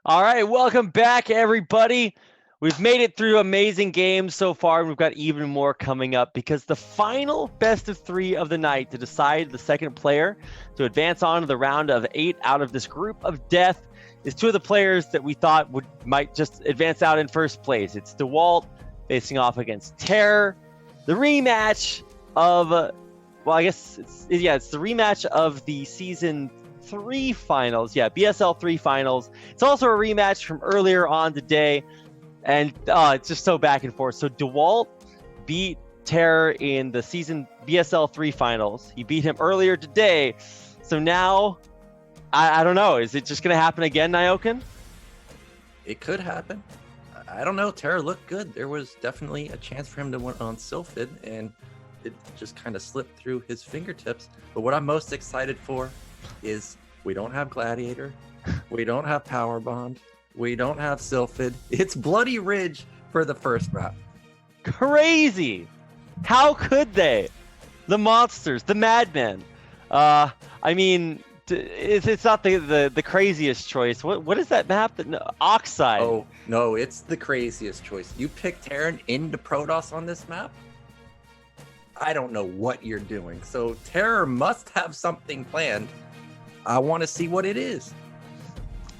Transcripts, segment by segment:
All right, welcome back, everybody. We've made it through amazing games so far, and we've got even more coming up because the final best of 3 of the night to decide the second player to advance on to the round of 8 out of this group of death is two of the players that we thought might just advance out in first place. It's Dewalt facing off against TerrOr. The rematch of, it's the rematch of the Season 3 finals. Yeah, BSL3 finals. It's also a rematch from earlier on today, and it's just so back and forth. So Dewalt beat TerrOr in the Season BSL3 finals. He beat him earlier today. So now, I don't know. Is it just going to happen again, Nyokin? It could happen. I don't know. TerrOr looked good. There was definitely a chance for him to win on Sylphide, and it just kind of slipped through his fingertips. But what I'm most excited for is we don't have Gladiator, we don't have Power Bond, we don't have Sylphide. It's Bloody Ridge for the first map. Crazy! How could they? The monsters, the madmen. I mean, it's not the craziest choice. What is that map? Oxide. Oh no, it's the craziest choice. You pick Terran into Protoss on this map. I don't know what you're doing. So TerrOr must have something planned. I want to see what it is.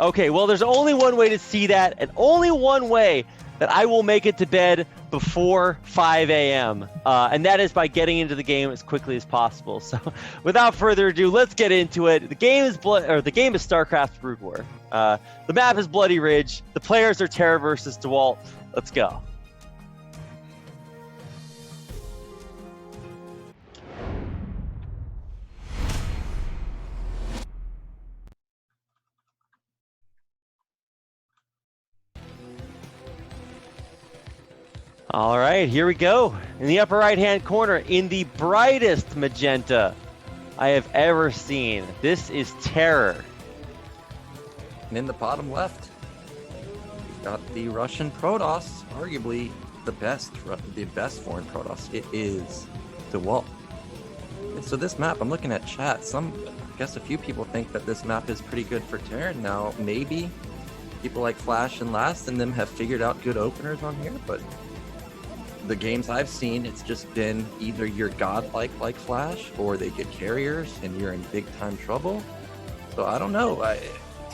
Okay, well, there's only one way to see that, and only one way that I will make it to bed before 5 a.m., and that is by getting into the game as quickly as possible. So, without further ado, let's get into it. The game is StarCraft Brood War. The map is Bloody Ridge. The players are TerrOr versus Dewalt. Let's go. All right, here we go. In the upper right-hand corner, in the brightest magenta I have ever seen, this is TerrOr. And in the bottom left, we've got the Russian Protoss, arguably the best foreign Protoss. It is Dewalt. And so this map, I'm looking at chat. I guess a few people think that this map is pretty good for TerrOr. Now, maybe people like Flash and Last and them have figured out good openers on here, but the games I've seen, it's just been either you're godlike like Flash, or they get carriers and you're in big time trouble. So I don't know.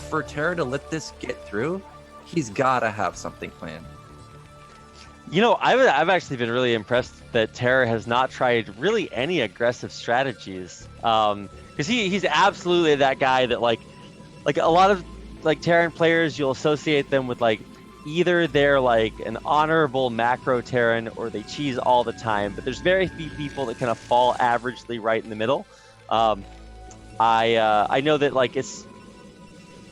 For TerrOr to let this get through, he's got to have something planned. You know, I've actually been really impressed that TerrOr has not tried really any aggressive strategies. Because he's absolutely that guy that like a lot of like Terran players, you'll associate them with like either they're like an honorable macro Terran or they cheese all the time, but there's very few people that kind of fall averagely right in the middle. I know that like it's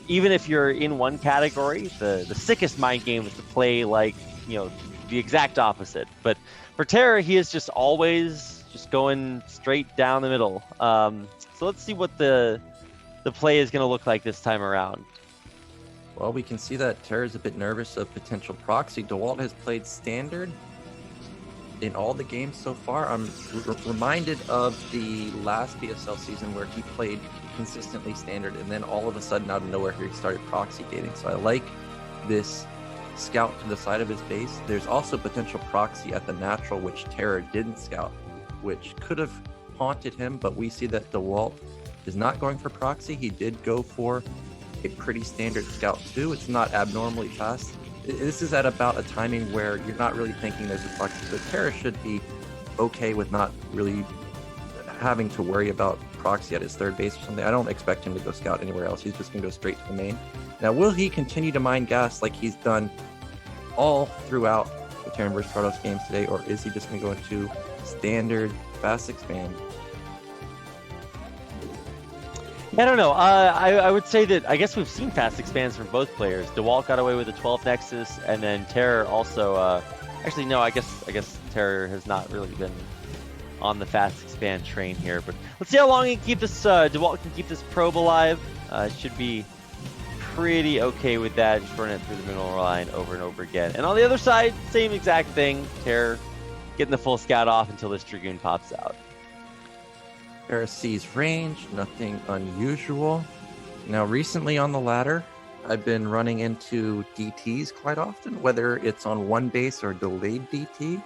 even if you're in one category, the sickest mind game is to play like, you know, the exact opposite. But for TerrOr, he is just always just going straight down the middle. So let's see what the play is going to look like this time around. Well, we can see that TerrOr is a bit nervous of potential proxy. Dewalt has played standard in all the games so far. I'm reminded of the last BSL season where he played consistently standard, and then all of a sudden, out of nowhere, he started proxy gating. So I like this scout to the side of his base. There's also potential proxy at the natural, which TerrOr didn't scout, which could have haunted him, but we see that Dewalt is not going for proxy. He did go for a pretty standard scout too. It's not abnormally fast. This is at about a timing where you're not really thinking there's a proxy, so TerrOr should be okay with not really having to worry about proxy at his third base or something. I don't expect him to go scout anywhere else. He's just going to go straight to the main. Now, will he continue to mine gas like he's done all throughout the Terran vs Protoss games today, or is he just going to go into standard fast expand? I don't know. I would say that I guess we've seen fast expands from both players. Dewalt got away with the 12th Nexus, and then TerrOr also. Actually, no. I guess TerrOr has not really been on the fast expand train here. But let's see how long he can keep this. Dewalt can keep this probe alive. Should be pretty okay with that. Just run it through the middle line over and over again. And on the other side, same exact thing. TerrOr getting the full scout off until this Dragoon pops out. TerrOr sees range, nothing unusual. Now, recently on the ladder, I've been running into DTs quite often, whether it's on one base or delayed DT.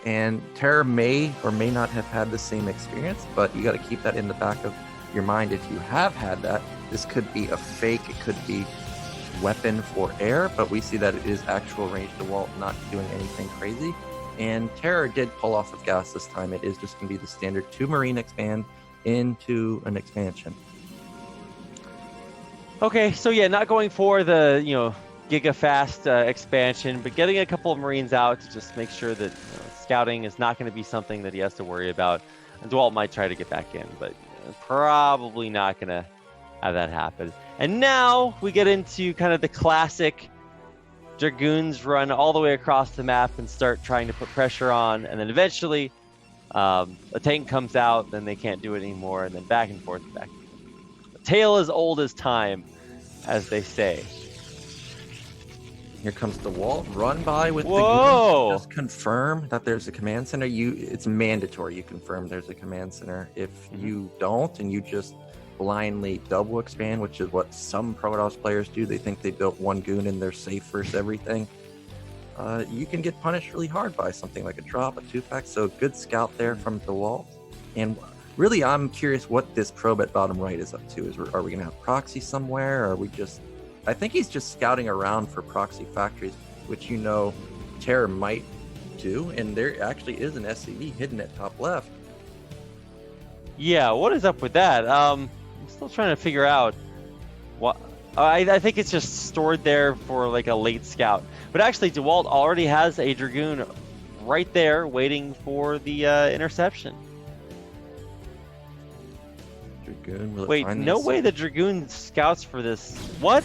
And TerrOr may or may not have had the same experience, but you got to keep that in the back of your mind. If you have had that, this could be a fake, it could be weapon for air, but we see that it is actual range Dewalt, not doing anything crazy. And TerrOr did pull off of gas this time. It is just going to be the standard 2 Marine expand into an expansion. Okay, so yeah, not going for the, giga fast expansion, but getting a couple of Marines out to just make sure that scouting is not going to be something that he has to worry about. And Dewalt might try to get back in, but probably not going to have that happen. And now we get into kind of the classic Dragoons run all the way across the map and start trying to put pressure on, and then eventually a tank comes out, then they can't do it anymore, and then back and forth, back and forth. A tale as old as time, as they say. Here comes Dewalt, run by with Whoa! the goons. Just confirm that there's a command center. It's mandatory you confirm there's a command center. If you don't and you just blindly double expand, which is what some Protoss players do, they think they built one goon and they're safe versus everything. You can get punished really hard by something like a drop, a 2-pack. So good scout there from Dewalt. And really, I'm curious what this probe at bottom right is up to. Are we going to have proxy somewhere? Or are we just... I think he's just scouting around for proxy factories, which TerrOr might do, and there actually is an SCV hidden at top left. Yeah, what is up with that? I'm still trying to figure out what. I think it's just stored there for like a late scout. But actually, Dewalt already has a Dragoon right there waiting for the interception. Dragoon, wait, no way the Dragoon scouts for this. What?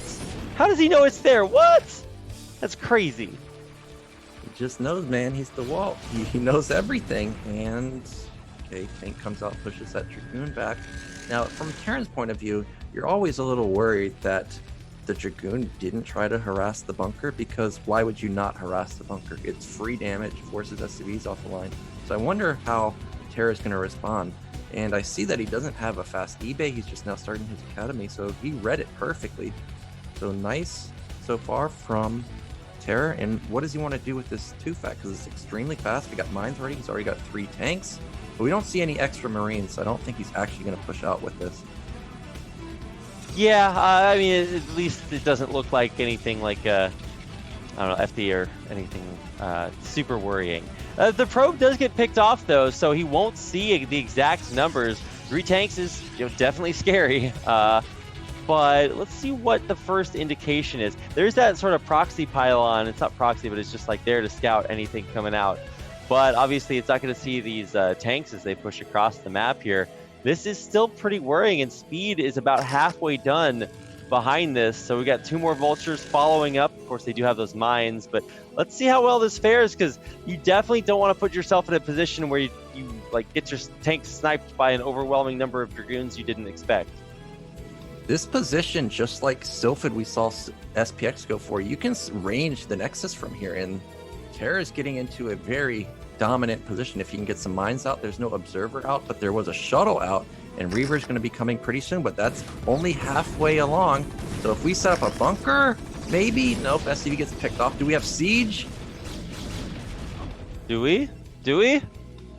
How does he know it's there? What? That's crazy. He just knows, man. He's Dewalt. He knows everything. And, okay, tank comes out, pushes that Dragoon back. Now, from Terran's point of view, you're always a little worried that the Dragoon didn't try to harass the bunker, because why would you not harass the bunker? It's free damage, forces SCVs off the line. So I wonder how Terra's going to respond. And I see that he doesn't have a fast eBay. He's just now starting his academy, so he read it perfectly. So nice so far from TerrOr. And what does he want to do with this 2-fac? Because it's extremely fast. We got mines already. He's already got 3 tanks. But we don't see any extra Marines, so I don't think he's actually going to push out with this. Yeah, I mean, at least it doesn't look like anything like, I don't know, FD or anything super worrying. The probe does get picked off, though, so he won't see the exact numbers. 3 tanks is definitely scary. But let's see what the first indication is. There's that sort of proxy pylon. It's not proxy, but it's just like there to scout anything coming out. But obviously, it's not going to see these tanks as they push across the map here. This is still pretty worrying, and speed is about halfway done behind this. So we got 2 more vultures following up. Of course, they do have those mines, but let's see how well this fares, because you definitely don't want to put yourself in a position where you like get your tank sniped by an overwhelming number of Dragoons you didn't expect. This position, just like Sylphide we saw SPX go for, you can range the Nexus from here, and TerrOr is getting into a very dominant position. If you can get some mines out, there's no observer out, but there was a shuttle out, and Reaver's going to be coming pretty soon, but that's only halfway along. So if we set up a bunker, maybe? Nope, SCV gets picked off. Do we have siege? Do we?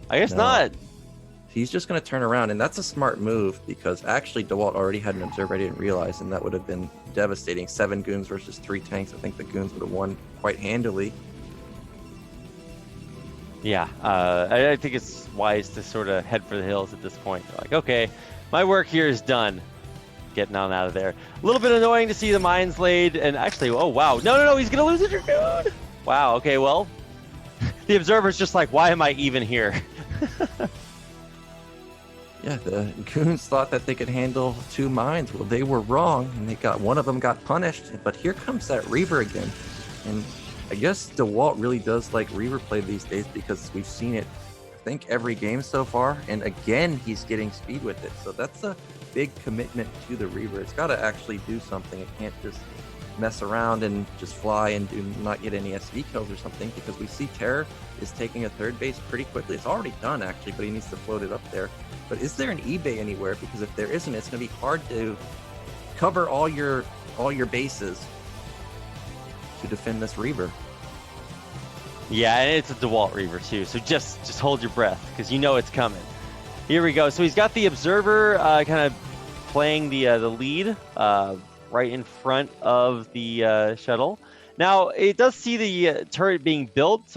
I guess not. He's just going to turn around, and that's a smart move, because actually Dewalt already had an observer I didn't realize, and that would have been devastating. 7 goons versus 3 tanks. I think the goons would have won quite handily. Yeah, I think it's wise to sort of head for the hills at this point. Like, okay, my work here is done. Getting on out of there. A little bit annoying to see the mines laid, and actually, oh wow, no, he's gonna lose a Dragoon. Wow, okay, well, the observer's just like, why am I even here? Yeah, the goons thought that they could handle 2 mines. Well, they were wrong, and one of them got punished. But here comes that Reaver again, and I guess Dewalt really does like Reaver play these days, because we've seen it, I think, every game so far, and again he's getting speed with it. So that's a big commitment to the Reaver. It's got to actually do something. It can't just mess around and just fly and do not get any SV kills or something, because we see TerrOr is taking a 3rd base pretty quickly. It's already done actually, but he needs to float it up there. But is there an eBay anywhere? Because if there isn't, it's going to be hard to cover all your all your bases to defend this Reaver. Yeah, and it's a Dewalt Reaver too, so just hold your breath, because you know it's coming. Here we go. So he's got the Observer kind of playing the lead right in front of the shuttle. Now, it does see the turret being built,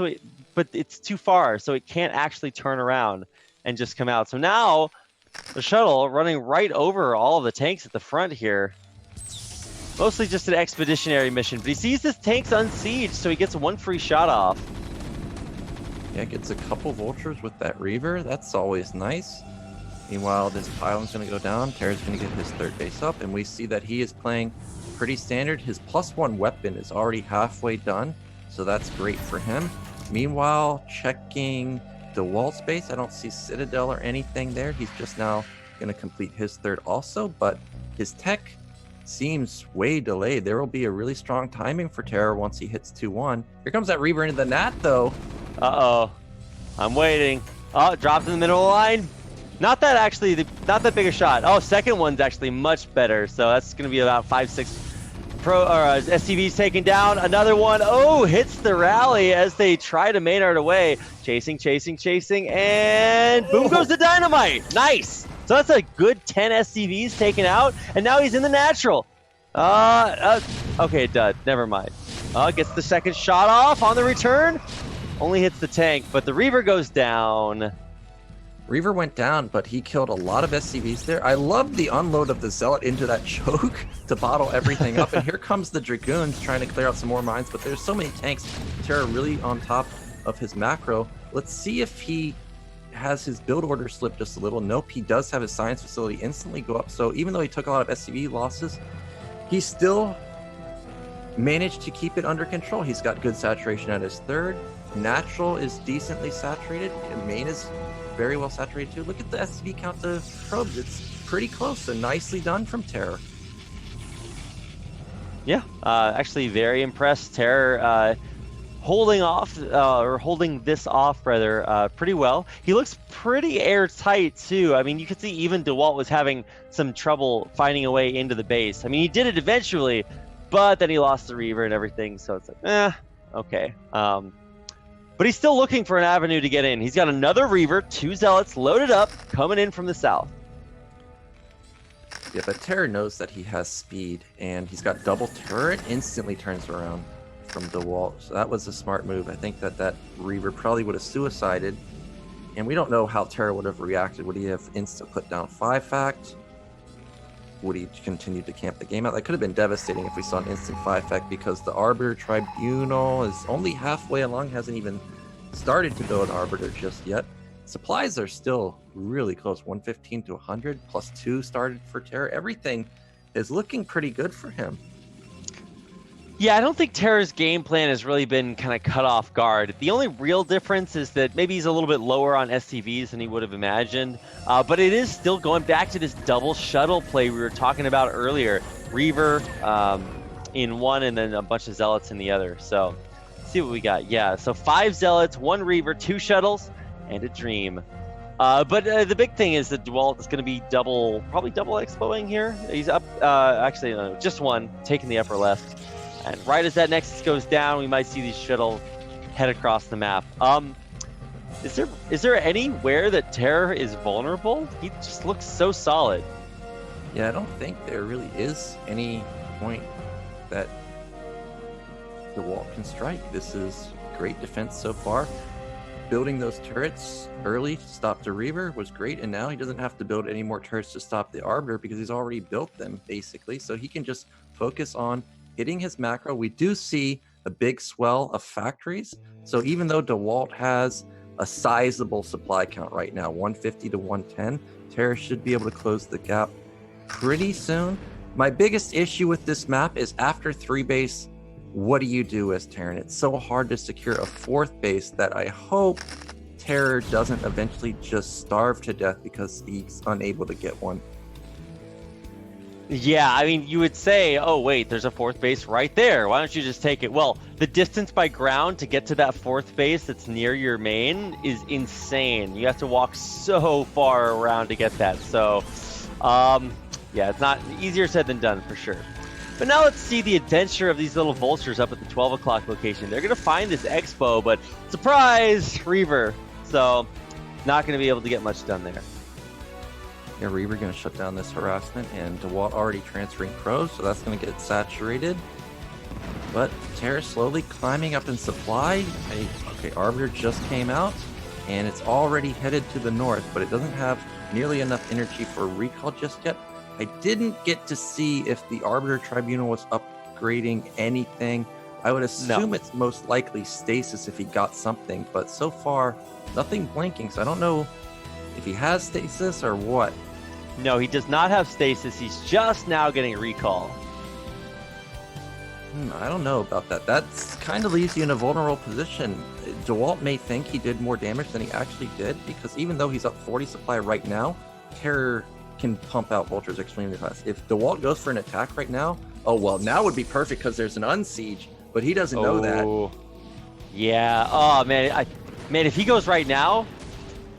but it's too far, so it can't actually turn around and just come out. So now, the shuttle running right over all of the tanks at the front here. Mostly just an expeditionary mission, but he sees his tanks unsieged, so he gets one free shot off. Yeah, gets a couple vultures with that Reaver. That's always nice. Meanwhile, this pylon's going to go down. TerrOr's going to get his third base up, and we see that he is playing pretty standard. His +1 weapon is already halfway done, so that's great for him. Meanwhile, checking Dewalt's base, I don't see Citadel or anything there. He's just now going to complete his third also, but his tech seems way delayed. There will be a really strong timing for TerrOr once he hits 2-1. Here comes that Reaver into the Nat, though. Uh-oh. I'm waiting. Oh, dropped in the middle of the line. Not that big a shot. Oh, second one's actually much better. So that's going to be about 5-6 SCVs taken down. Another one. Oh, hits the rally as they try to Maynard away. Chasing, and boom goes the dynamite. Nice. So that's a good 10 SCVs taken out, and now he's in the natural. Okay, dud. Never mind. Gets the second shot off on the return. Only hits the tank, but the Reaver goes down. Reaver went down, but he killed a lot of SCVs there. I love the unload of the Zealot into that choke to bottle everything up. And here comes the Dragoons trying to clear out some more mines, but there's so many tanks. TerrOr really on top of his macro. Let's see if he has his build order slip just a little. Nope, he does have his science facility instantly go up. So even though he took a lot of SCV losses, he still managed to keep it under control. He's got good saturation at his third. Natural is decently saturated, and main is very well saturated too. Look at the SCV count to probes. It's pretty close, so nicely done from TerrOr. Yeah, actually very impressed. TerrOr holding this off rather pretty well. He looks pretty airtight too. I mean, you could see even Dewalt was having some trouble finding a way into the base. I mean, he did it eventually, but then he lost the Reaver and everything, so it's like, okay. But he's still looking for an avenue to get in. He's got another Reaver, 2 Zealots loaded up, coming in from the south. Yeah, but TerrOr knows that he has speed, and he's got double turret, instantly turns around from Dewalt. So that was a smart move. I think that Reaver probably would have suicided, and we don't know how TerrOr would have reacted. Would he have instant put down 5-fact? Would he continue to camp the game out? That could have been devastating if we saw an instant 5-fact, because the Arbiter Tribunal is only halfway along, hasn't even started to build Arbiter just yet. Supplies are still really close, 115 to 100, +2 started for TerrOr. Everything is looking pretty good for him. Yeah, I don't think TerrOr's game plan has really been kind of cut off guard. The only real difference is that maybe he's a little bit lower on SCVs than he would have imagined, but it is still going back to this double shuttle play we were talking about earlier. Reaver in one and then a bunch of Zealots in the other. So let's see what we got. Yeah, so 5 Zealots, 1 Reaver, 2 shuttles, and a Dream. But the big thing is that Dewalt is going to be probably double expoing here. He's up, actually, no, just one, taking the upper left. And right as that Nexus goes down, we might see these shuttles head across the map. Is there anywhere that TerrOr is vulnerable? He just looks so solid. Yeah, I don't think there really is any point that Dewalt can strike. This is great defense so far. Building those turrets early to stop the Reaver was great, and now he doesn't have to build any more turrets to stop the Arbiter because he's already built them, basically. So he can just focus on hitting his macro. We do see a big swell of factories. So even though Dewalt has a sizable supply count right now, 150 to 110, TerrOr should be able to close the gap pretty soon. My biggest issue with this map is after 3 base, what do you do as Terran? It's so hard to secure a 4th base that I hope TerrOr doesn't eventually just starve to death because he's unable to get one. Yeah, I mean, you would say, oh, wait, there's a 4th base right there. Why don't you just take it? Well, the distance by ground to get to that 4th base that's near your main is insane. You have to walk so far around to get that. So, yeah, it's not easier said than done for sure. But now let's see the adventure of these little vultures up at the 12 o'clock location. They're going to find this expo, but surprise, Reaver. So not going to be able to get much done there. Yeah, Reaver going to shut down this harassment, and Dewalt already transferring pros, so that's going to get saturated. But TerrOr slowly climbing up in supply. Okay, Arbiter just came out, and it's already headed to the north, but it doesn't have nearly enough energy for recall just yet. I didn't get to see if the Arbiter Tribunal was upgrading anything. I would assume it's most likely stasis if he got something, but so far, nothing blinking, so I don't know if he has stasis or what. No, he does not have stasis. He's just now getting recall. I don't know about that. That's kind of leaves you in a vulnerable position. Dewalt may think he did more damage than he actually did, because even though he's up 40 supply right now, TerrOr can pump out vultures extremely fast. If Dewalt goes for an attack right now, oh well, now would be perfect because there's an unsiege, but he doesn't know that. Yeah. Oh man, man, if he goes right now,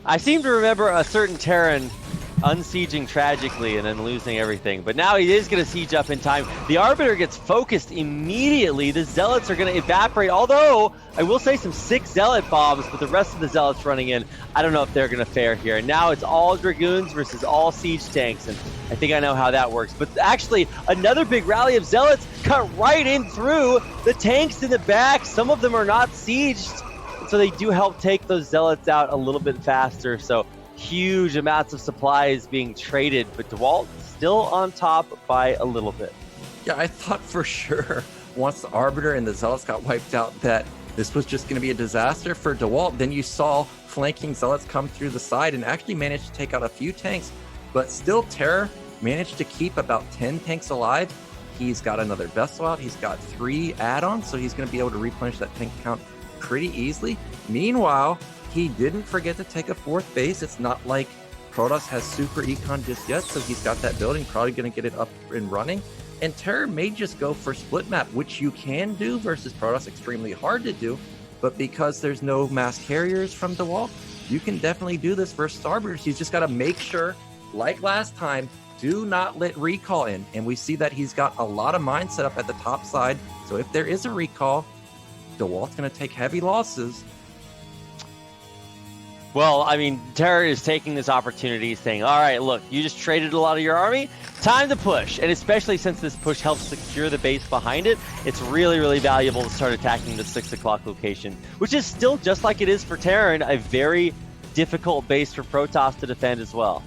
I seem to remember a certain Terran unsieging tragically and then losing everything. But now he is going to siege up in time. The Arbiter gets focused immediately. The Zealots are going to evaporate, although I will say some sick Zealot bombs, but the rest of the Zealots running in, I don't know if they're going to fare here. And now it's all Dragoons versus all siege tanks, and I think I know how that works. But actually, another big rally of Zealots cut right in through the tanks in the back. Some of them are not sieged, so they do help take those Zealots out a little bit faster. So huge amounts of supplies being traded, but Dewalt still on top by a little bit. Yeah, I thought for sure once the Arbiter and the Zealots got wiped out that this was just going to be a disaster for Dewalt. Then you saw flanking Zealots come through the side and actually managed to take out a few tanks, but still TerrOr managed to keep about 10 tanks alive. He's got another vessel out. He's got 3 add-ons, so he's going to be able to replenish that tank count pretty easily. Meanwhile, he didn't forget to take a 4th base. It's not like Protoss has super econ just yet, so he's got that building, probably going to get it up and running. And TerrOr may just go for split map, which you can do versus Protoss, extremely hard to do, but because there's no mass carriers from Dewalt, you can definitely do this versus Arbiters. You just got to make sure, like last time, do not let recall in. And we see that he's got a lot of mines set up at the top side, so if there is a recall, Dewalt's going to take heavy losses. Well, I mean, TerrOr is taking this opportunity, saying, all right, look, you just traded a lot of your army, time to push. And especially since this push helps secure the base behind it, it's really, really valuable to start attacking the 6 o'clock location, which is still, just like it is for Terran, a very difficult base for Protoss to defend as well.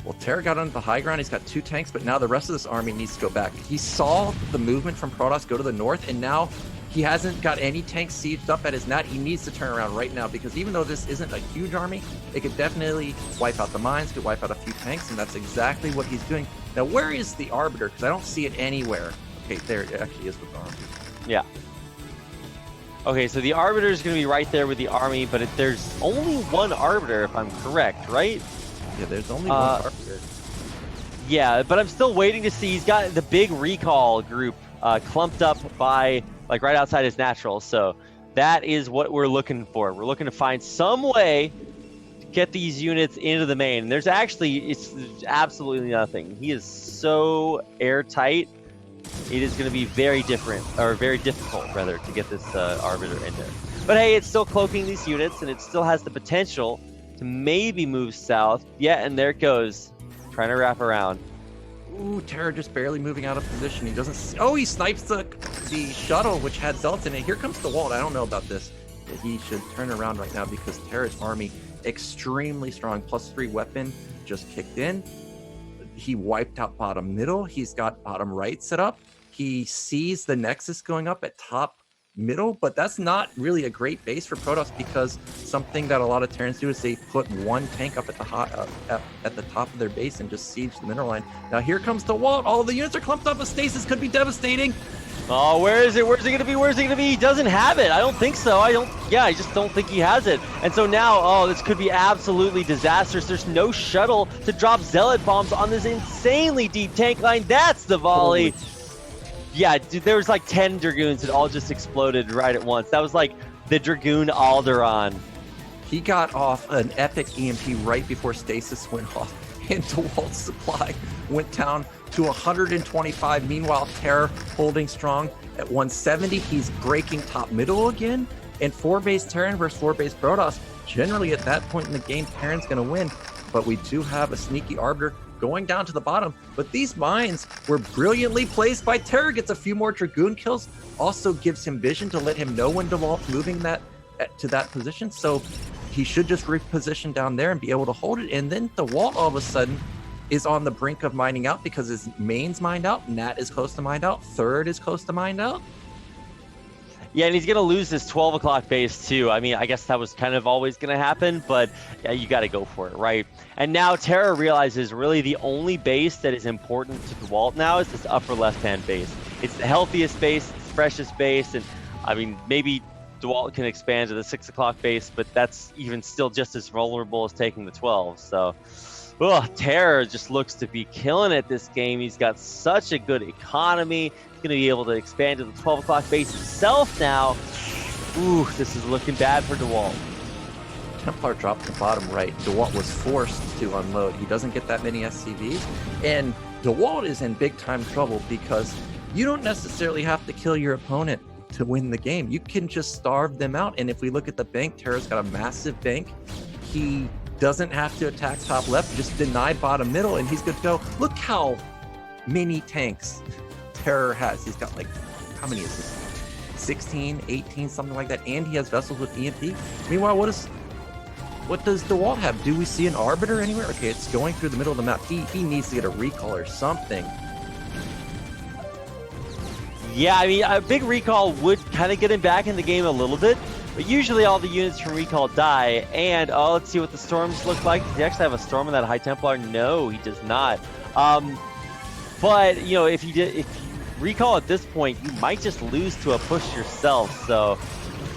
Well, TerrOr got onto the high ground. He's got 2 tanks, but now the rest of this army needs to go back. He saw the movement from Protoss go to the north, and now he hasn't got any tanks sieged up at his net. He needs to turn around right now, because even though this isn't a huge army, it could definitely wipe out the mines, could wipe out a few tanks, and that's exactly what he's doing. Now, where is the Arbiter? Because I don't see it anywhere. Okay, there it actually is with the army. Yeah. Okay, so the Arbiter is going to be right there with the army, but there's only one Arbiter, if I'm correct, right? Yeah, there's only one Arbiter. Yeah, but I'm still waiting to see. He's got the big recall group clumped up by, like, right outside his natural. So that is what we're looking for. We're looking to find some way to get these units into the main. And there's absolutely nothing. He is so airtight. It is going to be very difficult, rather, to get this Arbiter in there. But hey, it's still cloaking these units, and it still has the potential to maybe move south. Yeah, and there it goes, trying to wrap around. Ooh, TerrOr just barely moving out of position. He doesn't. Oh, he snipes the shuttle, which had Zealots in it. Here comes Dewalt. I don't know about this. He should turn around right now, because TerrOr's army extremely strong. +3 weapon just kicked in. He wiped out bottom middle. He's got bottom right set up. He sees the Nexus going up at top middle, but that's not really a great base for Protoss, because something that a lot of Terrans do is they put 1 tank up at the top of their base and just siege the mineral line. Now here comes Dewalt. All the units are clumped up. A stasis could be devastating. Oh, where is it? Where's it going to be? Where's it going to be? He doesn't have it. I don't think so. I just don't think he has it. And so now, oh, this could be absolutely disastrous. There's no shuttle to drop Zealot bombs on this insanely deep tank line. That's the volley. Holy. Yeah, dude, there was like 10 Dragoons that all just exploded right at once. That was like the Dragoon Alderaan. He got off an epic EMP right before stasis went off. and Dewalt's supply went down to 125. Meanwhile, TerrOr holding strong at 170. He's breaking top middle again. And 4-base Terran versus 4-base Protoss. Generally, at that point in the game, Terran's going to win. But we do have a sneaky Arbiter going down to the bottom. But these mines were brilliantly placed by TerrOr. Gets a few more Dragoon kills. Also gives him vision to let him know when Dewalt's moving to that position. So he should just reposition down there and be able to hold it. And then Dewalt all of a sudden is on the brink of mining out because his main's mined out. Nat is close to mined out. Third is close to mined out. Yeah, and he's going to lose this 12 o'clock base, too. I mean, I guess that was kind of always going to happen, but yeah, you got to go for it, right? And now TerrOr realizes really the only base that is important to Dewalt now is this upper left-hand base. It's the healthiest base, it's the freshest base, and I mean, maybe Dewalt can expand to the 6 o'clock base, but that's even still just as vulnerable as taking the 12. So, TerrOr just looks to be killing it this game. He's got such a good economy. He's going to be able to expand to the 12 o'clock base himself now. Ooh, this is looking bad for Dewalt. Templar dropped to bottom right. Dewalt was forced to unload. He doesn't get that many SCVs. And Dewalt is in big time trouble because you don't necessarily have to kill your opponent to win the game. You can just starve them out. And if we look at the bank, TerrOr's got a massive bank. He doesn't have to attack top left, just deny bottom middle, and he's good to go. Look how many tanks TerrOr has. He's got like, how many is this? 16, 18, something like that. And he has vessels with EMP. Meanwhile, what does Dewalt have? Do we see an Arbiter anywhere? Okay, it's going through the middle of the map. He needs to get a recall or something. Yeah, I mean, a big recall would kind of get him back in the game a little bit, but usually all the units from recall die. And let's see what the storms look like. Does he actually have a storm in that High Templar? No, he does not. But you know, if you recall at this point, you might just lose to a push yourself. So,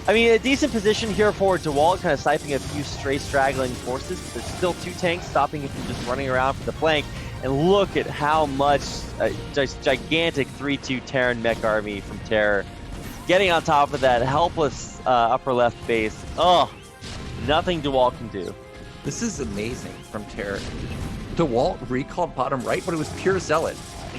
I mean, a decent position here for Dewalt, kind of siphoning a few stray straggling forces. But there's still 2 tanks stopping him from just running around for the flank. And look at how much just gigantic 3-2 Terran mech army from TerrOr. Getting on top of that helpless upper left base. Oh, nothing Dewalt can do. This is amazing from TerrOr. Dewalt recalled bottom right, but it was pure Zealot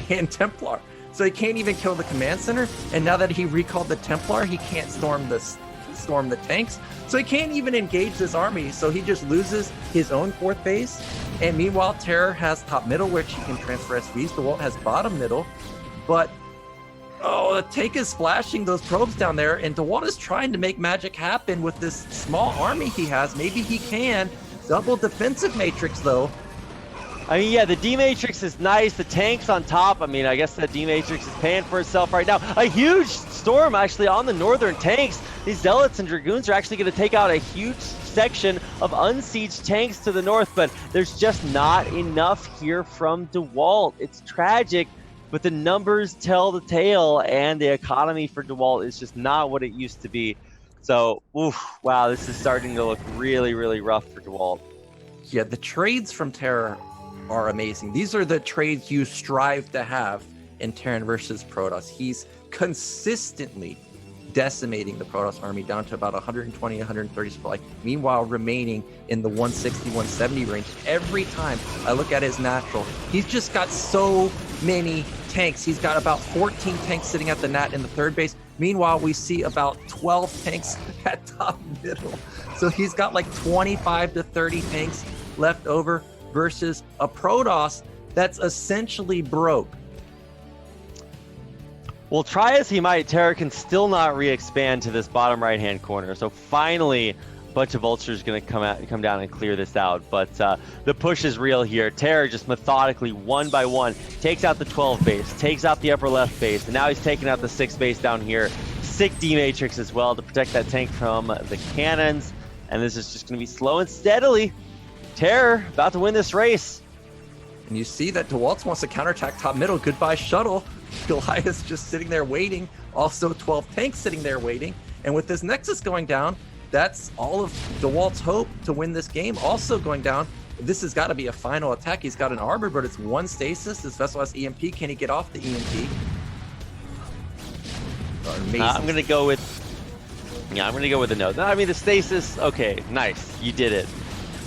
and Templar. So he can't even kill the command center. And now that he recalled the Templar, he can't storm the tanks. So he can't even engage this army. So he just loses his own 4th base. And meanwhile, TerrOr has top middle, which he can transfer SVs. Dewalt has bottom middle. But, the tank is splashing those probes down there. And Dewalt is trying to make magic happen with this small army he has. Maybe he can. Double defensive matrix, though. I mean, yeah, the D-Matrix is nice. The tank's on top. I mean, I guess that D-Matrix is paying for itself right now. A huge storm, actually, on the northern tanks. These Zealots and Dragoons are actually going to take out a huge section of unsieged tanks to the north, but there's just not enough here from Dewalt. It's tragic, but the numbers tell the tale, and the economy for Dewalt is just not what it used to be. So, wow, this is starting to look really, really rough for Dewalt. Yeah, the trades from TerrOr are amazing. These are the trades you strive to have in Terran versus Protoss. He's consistently decimating the Protoss army down to about 120, 130 supply, meanwhile remaining in the 160, 170 range. Every time I look at his natural, he's just got so many tanks. He's got about 14 tanks sitting at the nat in the 3rd base. Meanwhile, we see about 12 tanks at top middle. So he's got like 25 to 30 tanks left over versus a Protoss that's essentially broke. Well, try as he might, TerrOr can still not re-expand to this bottom right-hand corner. So finally, a bunch of vultures going to come down and clear this out. But the push is real here. TerrOr just methodically, one by one, takes out the 12 base, takes out the upper left base, and now he's taking out the 6 base down here. Sick D-Matrix as well to protect that tank from the cannons. And this is just going to be slow and steadily. TerrOr about to win this race. And you see that Dewalt wants to counterattack top middle. Goodbye shuttle. Goliath's just sitting there waiting. Also 12 tanks sitting there waiting. And with this Nexus going down, that's all of Dewalt's hope to win this game. Also going down, this has got to be a final attack. He's got an Arbor, but it's 1 stasis. This vessel has EMP. Can he get off the EMP? Amazing. I'm going to go with... Yeah, I'm going to go with a no. I mean, the stasis, okay, nice. You did it.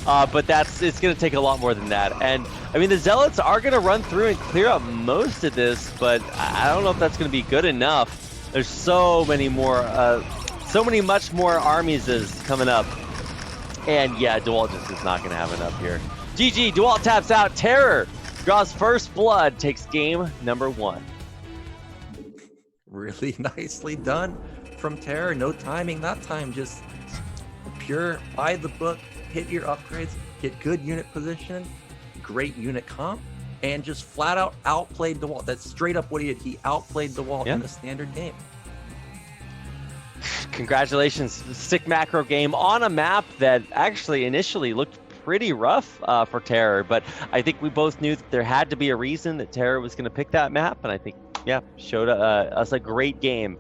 But it's going to take a lot more than that. And I mean, the Zealots are going to run through and clear up most of this, but I don't know if that's going to be good enough. There's so many more, much more armies is coming up. And yeah, Dewalt just is not going to have enough here. GG, Dewalt taps out. TerrOr draws first blood, takes game number 1. Really nicely done from TerrOr. No timing that time, just pure by the book, hit your upgrades, get good unit position, great unit comp, and just flat out outplayed Dewalt. That's straight up what he did. He outplayed Dewalt in the standard game. Congratulations. Sick macro game on a map that actually initially looked pretty rough for TerrOr, but I think we both knew that there had to be a reason that TerrOr was going to pick that map, and I think, yeah, showed us a great game.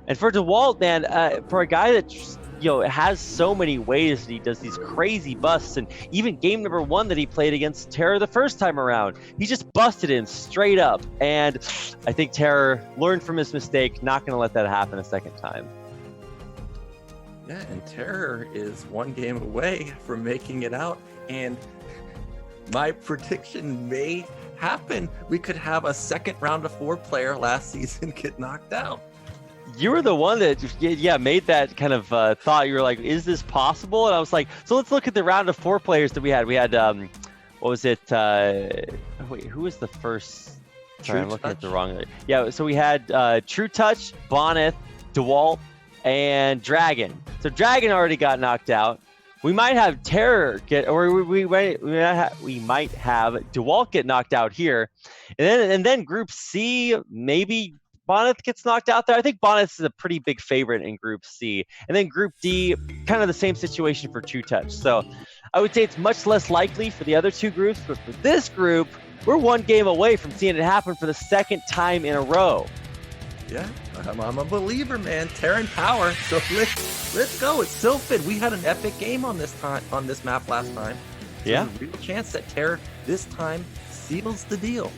And for Dewalt, man, for a guy that has so many ways that he does these crazy busts, and even game number 1 that he played against TerrOr the first time around, he just busted in straight up, and I think TerrOr learned from his mistake, not going to let that happen a second time. Yeah, and TerrOr is 1 game away from making it out, and my prediction may happen. We could have a second round of 4 player last season get knocked out. You were the one that, made that kind of thought. You were like, is this possible? And I was like, so let's look at the round of 4 players that we had. We had, what was it? Wait, who was the first? Sorry, I'm looking at the wrong. Yeah, so we had True Touch, Bonneth, Dewalt, and Dragon. So Dragon already got knocked out. We might have TerrOr get, or we might have Dewalt get knocked out here, and then Group C, maybe Bonneth gets knocked out there. I think Bonneth is a pretty big favorite in Group C, and then Group D, kind of the same situation for True Touch. So I would say it's much less likely for the other 2 groups, but for this group, we're 1 game away from seeing it happen for the 2nd time in a row. Yeah, I'm a believer, man. Terran power. So let's go. It's Sylphide. We had an epic game on this map last time. So yeah, there's a real chance that TerrOr this time seals the deal.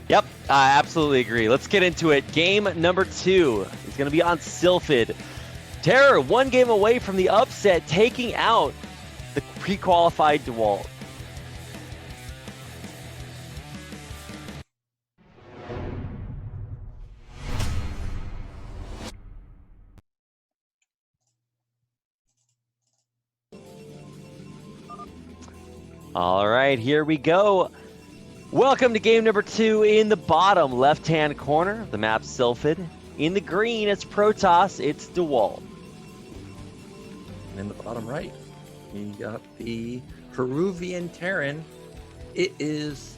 Yep, I absolutely agree. Let's get into it. Game number 2 is going to be on Sylphide. TerrOr 1 game away from the upset, taking out the pre-qualified Dewalt. All right, here we go. Welcome to game number 2 in the bottom left-hand corner of the map Sylphide. In the green, it's Protoss, it's Dewalt. And in the bottom right, you got the Peruvian Terran. It is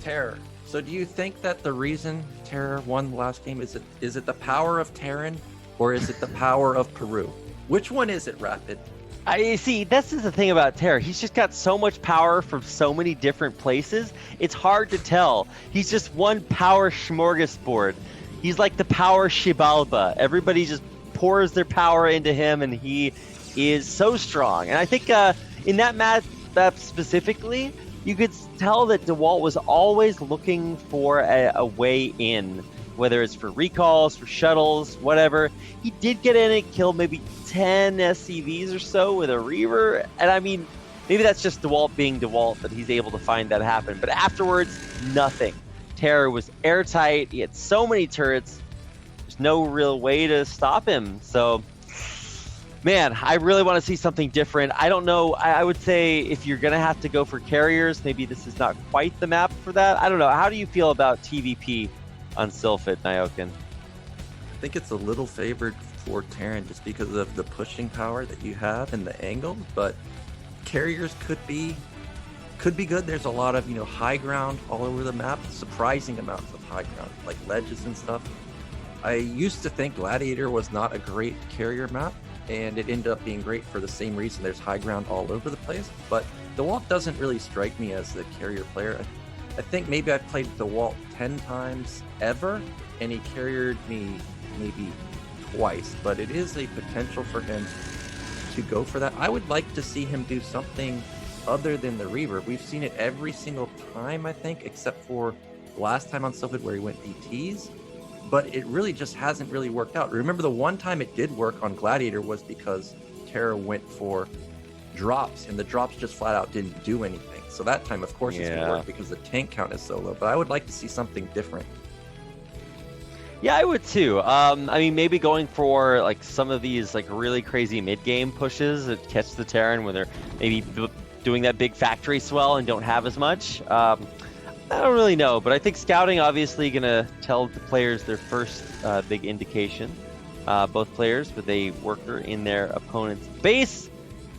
TerrOr. So do you think that the reason TerrOr won the last game, is it the power of Terran, or is it the power of Peru? Which one is it, Rapid? I see, this is the thing about TerrOr. He's just got so much power from so many different places. It's hard to tell. He's just one power smorgasbord. He's like the power Xibalba. Everybody just pours their power into him, and he is so strong. And I think in that map specifically, you could tell that Dewalt was always looking for a way in, whether it's for recalls, for shuttles, whatever. He did get in and kill maybe 10 SCVs or so with a Reaver. And I mean, maybe that's just Dewalt being Dewalt that he's able to find that happen. But afterwards, nothing. TerrOr was airtight. He had so many turrets. There's no real way to stop him. So, man, I really want to see something different. I don't know. I would say if you're going to have to go for carriers, maybe this is not quite the map for that. I don't know. How do you feel about TVP on Sylphide, Nyokin? I think it's a little favored for Terran just because of the pushing power that you have and the angle, but carriers could be good. There's a lot of high ground all over the map, surprising amounts of high ground, like ledges and stuff. I used to think Gladiator was not a great carrier map, and it ended up being great for the same reason. There's high ground all over the place, but Dewalt doesn't really strike me as the carrier player. I think maybe I've played Dewalt 10 times ever, and he carried me maybe twice, but it is a potential for him to go for that. I would like to see him do something other than the Reaver. We've seen it every single time, I think, except for last time on Sylphide where he went DTs, but it really just hasn't really worked out. Remember, the one time it did work on Gladiator was because TerrOr went for drops, and the drops just flat out didn't do anything. So that time, of course, it's going to work because the tank count is so low. But I would like to see something different. Yeah, I would too. I mean, maybe going for like some of these like really crazy mid-game pushes that catch the Terran when they're maybe doing that big factory swell and don't have as much. I don't really know, but I think scouting obviously going to tell the players their first big indication. Both players with a worker in their opponent's base.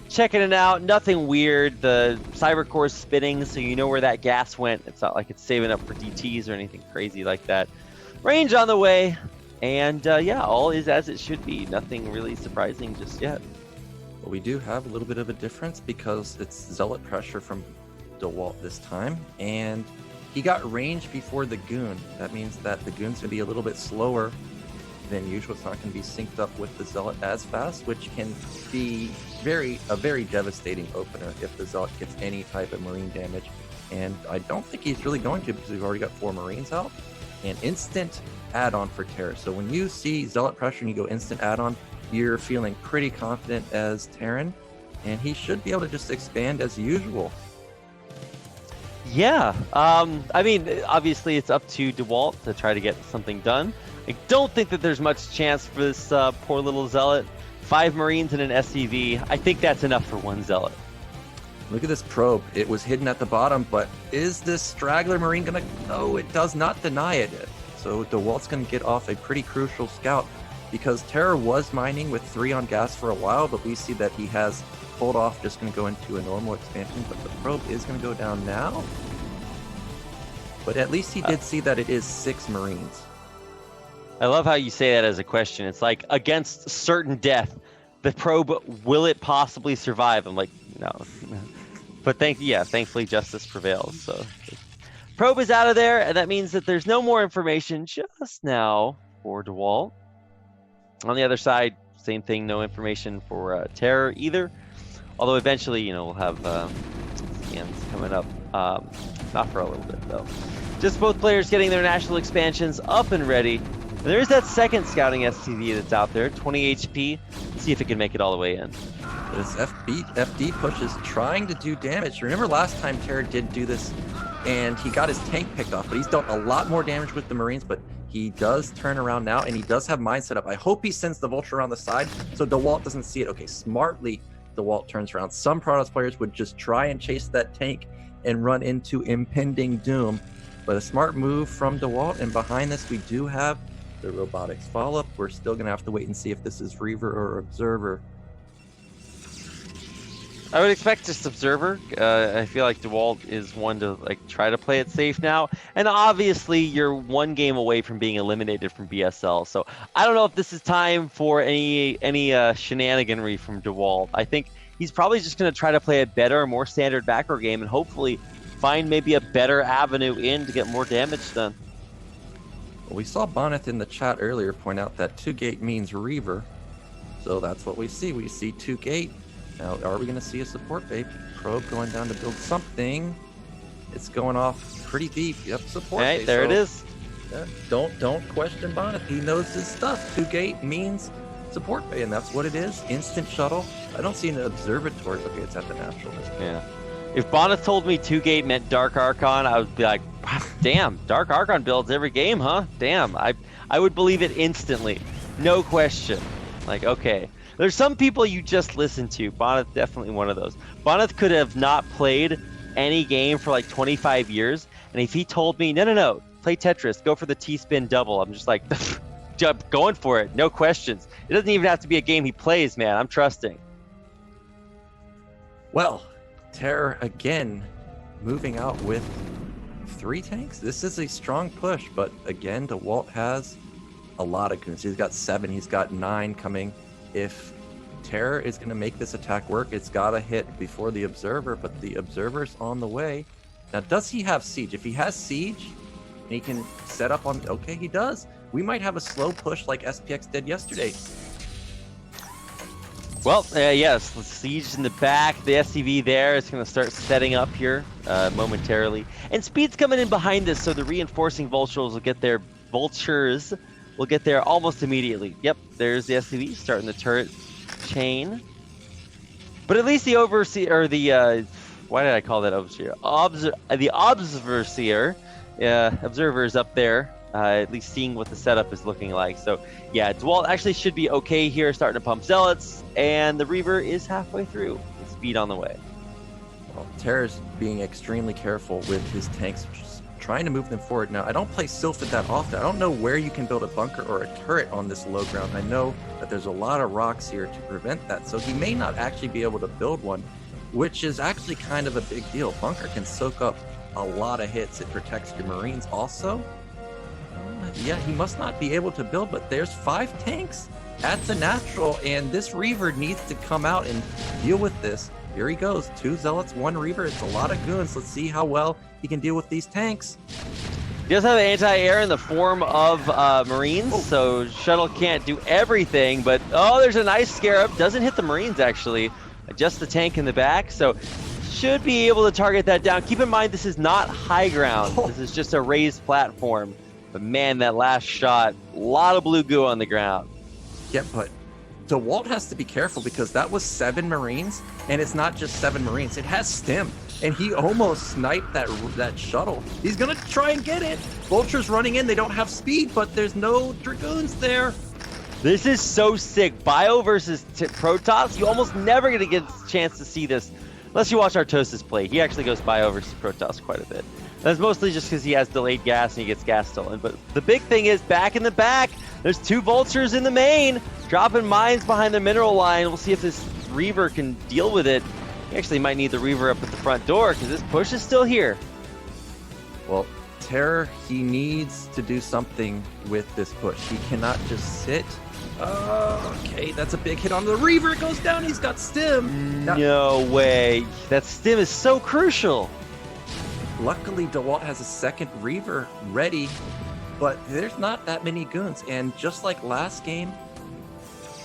Checking it out, nothing weird. The cyber core is spinning, so you know where that gas went. It's not like it's saving up for DTs or anything crazy like that. Range on the way, and yeah, all is as it should be. Nothing really surprising just yet. Well, we do have a little bit of a difference because it's Zealot pressure from Dewalt this time, and he got range before the Goon. That means that the Goon's going to be a little bit slower than usual. It's not going to be synced up with the Zealot as fast, which can be a very devastating opener if the Zealot gets any type of Marine damage. And I don't think he's really going to, because we've already got 4 Marines out. And instant add-on for Terror. So when you see Zealot pressure and you go instant add-on, you're feeling pretty confident as Terran, and he should be able to just expand as usual. Yeah, I mean, obviously it's up to Dewalt to try to get something done. I don't think that there's much chance for this poor little Zealot. 5 Marines and an SCV. I think that's enough for 1 Zealot. Look at this probe. It was hidden at the bottom, but is this straggler Marine going to... No, it does not deny it. So Dewalt's going to get off a pretty crucial scout, because Terror was mining with 3 on gas for a while, but we see that he has pulled off, just going to go into a normal expansion, but the probe is going to go down now. But at least he did see that it is 6 Marines. I love how you say that as a question. It's like, against certain death, the probe, will it possibly survive? I'm like, no. But thankfully justice prevails. So probe is out of there, and that means that there's no more information just now for Dewalt. On the other side, same thing, no information for Terror either. Although eventually, we'll have scans coming up. Not for a little bit, though. Just both players getting their national expansions up and ready. And there's that second scouting SCV that's out there, 20 HP. Let's see if it can make it all the way in. This FD push is trying to do damage. Remember last time Terror did do this, and he got his tank picked off, but he's done a lot more damage with the Marines, but he does turn around now, and he does have mine set up. I hope he sends the Vulture around the side so Dewalt doesn't see it. Okay, smartly, Dewalt turns around. Some Protoss players would just try and chase that tank and run into impending doom, but a smart move from Dewalt, and behind this we do have the robotics follow-up. We're still going to have to wait and see if this is Reaver or Observer. I would expect just Observer. I feel like Dewalt is one to try to play it safe now. And obviously you're 1 game away from being eliminated from BSL. So I don't know if this is time for any shenaniganry from Dewalt. I think he's probably just going to try to play a better, more standard back row game and hopefully find maybe a better avenue in to get more damage done. Well, we saw Bonnet in the chat earlier point out that 2-gate means Reaver. So that's what we see. We see 2-gate. Now, are we going to see a support babe? Probe going down to build something. It's going off pretty deep. Yep, support babe. Right, there it is. Yeah, don't question Bonnet. He knows his stuff. 2-gate means support bay, and that's what it is. Instant shuttle. I don't see an observatory. Okay, it's at the natural. Yeah. If Bonnet told me 2-gate meant Dark Archon, I would be like, damn, Dark Archon builds every game, huh? Damn, I would believe it instantly. No question. Like, okay. There's some people you just listen to. Bonnet's definitely one of those. Bonnet could have not played any game for 25 years, and if he told me, no, play Tetris, go for the T-spin double, I'm just like, going for it, no questions. It doesn't even have to be a game he plays, man. I'm trusting. Well, Terror again moving out with 3 tanks. This is a strong push, but again, Dewalt has a lot of goons. He's got 7, he's got 9 coming. If Terror is going to make this attack work, it's got to hit before the Observer, but the Observer's on the way. Now, does he have Siege? If he has Siege, and he can set up on... Okay, he does. We might have a slow push like SPX did yesterday. Well, yes, the Siege in the back, the SCV there is going to start setting up here momentarily. And speed's coming in behind this, so the reinforcing Vultures will get there. We'll get there almost immediately. Yep, there's the SCV starting the turret chain. But at least the overseer, or the, why did I call that overseer? The observer is up there, at least seeing what the setup is looking like. So yeah, Dewalt actually should be okay here, starting to pump Zealots, and the Reaver is halfway through. With speed on the way. Well, TerrOr's being extremely careful with his tanks, just trying to move them forward. Now, I don't play Sylphide that often. I don't know where you can build a bunker or a turret on this low ground. I know that there's a lot of rocks here to prevent that, so he may not actually be able to build one, which is actually kind of a big deal. Bunker can soak up a lot of hits. It protects your Marines also. Yeah, he must not be able to build, but there's 5 tanks at the natural, and this Reaver needs to come out and deal with this. Here he goes, 2 Zealots, 1 Reaver. It's a lot of goons. Let's see how well he can deal with these tanks. He does have anti-air in the form of Marines, so Shuttle can't do everything, but there's a nice Scarab. Doesn't hit the Marines, actually. Just the tank in the back, so should be able to target that down. Keep in mind, this is not high ground. This is just a raised platform. But man, that last shot, a lot of blue goo on the ground. Yeah, but Dewalt has to be careful because that was 7 Marines, and it's not just 7 Marines. It has stim, and he almost sniped that shuttle. He's gonna try and get it. Vulture's running in. They don't have speed, but there's no Dragoons there. This is so sick. Bio versus Protoss. You almost never gonna get a chance to see this unless you watch Artosis play. He actually goes Bio versus Protoss quite a bit. That's mostly just because he has delayed gas and he gets gas stolen. But the big thing is, back in the back, there's 2 Vultures in the main, dropping mines behind the mineral line. We'll see if this Reaver can deal with it. He actually might need the Reaver up at the front door because this push is still here. Well, TerrOr, he needs to do something with this push. He cannot just sit. Okay, that's a big hit on the Reaver. It goes down. He's got stim. No way. That stim is so crucial. Luckily, Dewalt has a second Reaver ready, but there's not that many goons. And just like last game,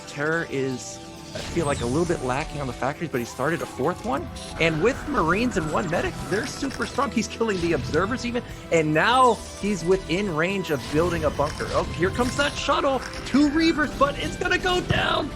TerrOr is, I feel like, a little bit lacking on the factories, but he started a 4th one. And with Marines and 1 medic, they're super strong. He's killing the observers even. And now he's within range of building a bunker. Oh, here comes that shuttle. 2 Reavers, but it's going to go down.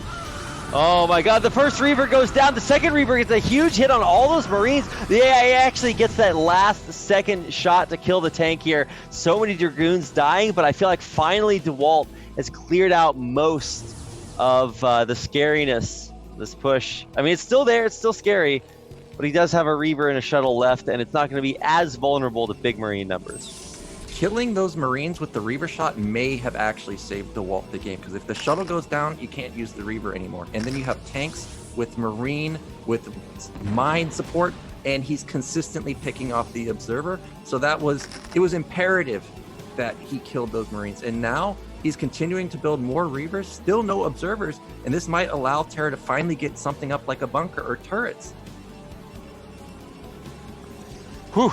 Oh my god, the first Reaver goes down. The second Reaver gets a huge hit on all those Marines. The AI actually gets that last second shot to kill the tank here. So many Dragoons dying, but I feel like finally Dewalt has cleared out most of the scariness of this push. I mean, it's still there, it's still scary, but he does have a Reaver and a shuttle left, and it's not going to be as vulnerable to big Marine numbers. Killing those Marines with the Reaver shot may have actually saved Dewalt the game, because if the shuttle goes down, you can't use the Reaver anymore. And then you have tanks with Marine, with mine support, and he's consistently picking off the observer. So it was imperative that he killed those Marines. And now he's continuing to build more Reavers, still no observers, and this might allow TerrOr to finally get something up like a bunker or turrets. Whew.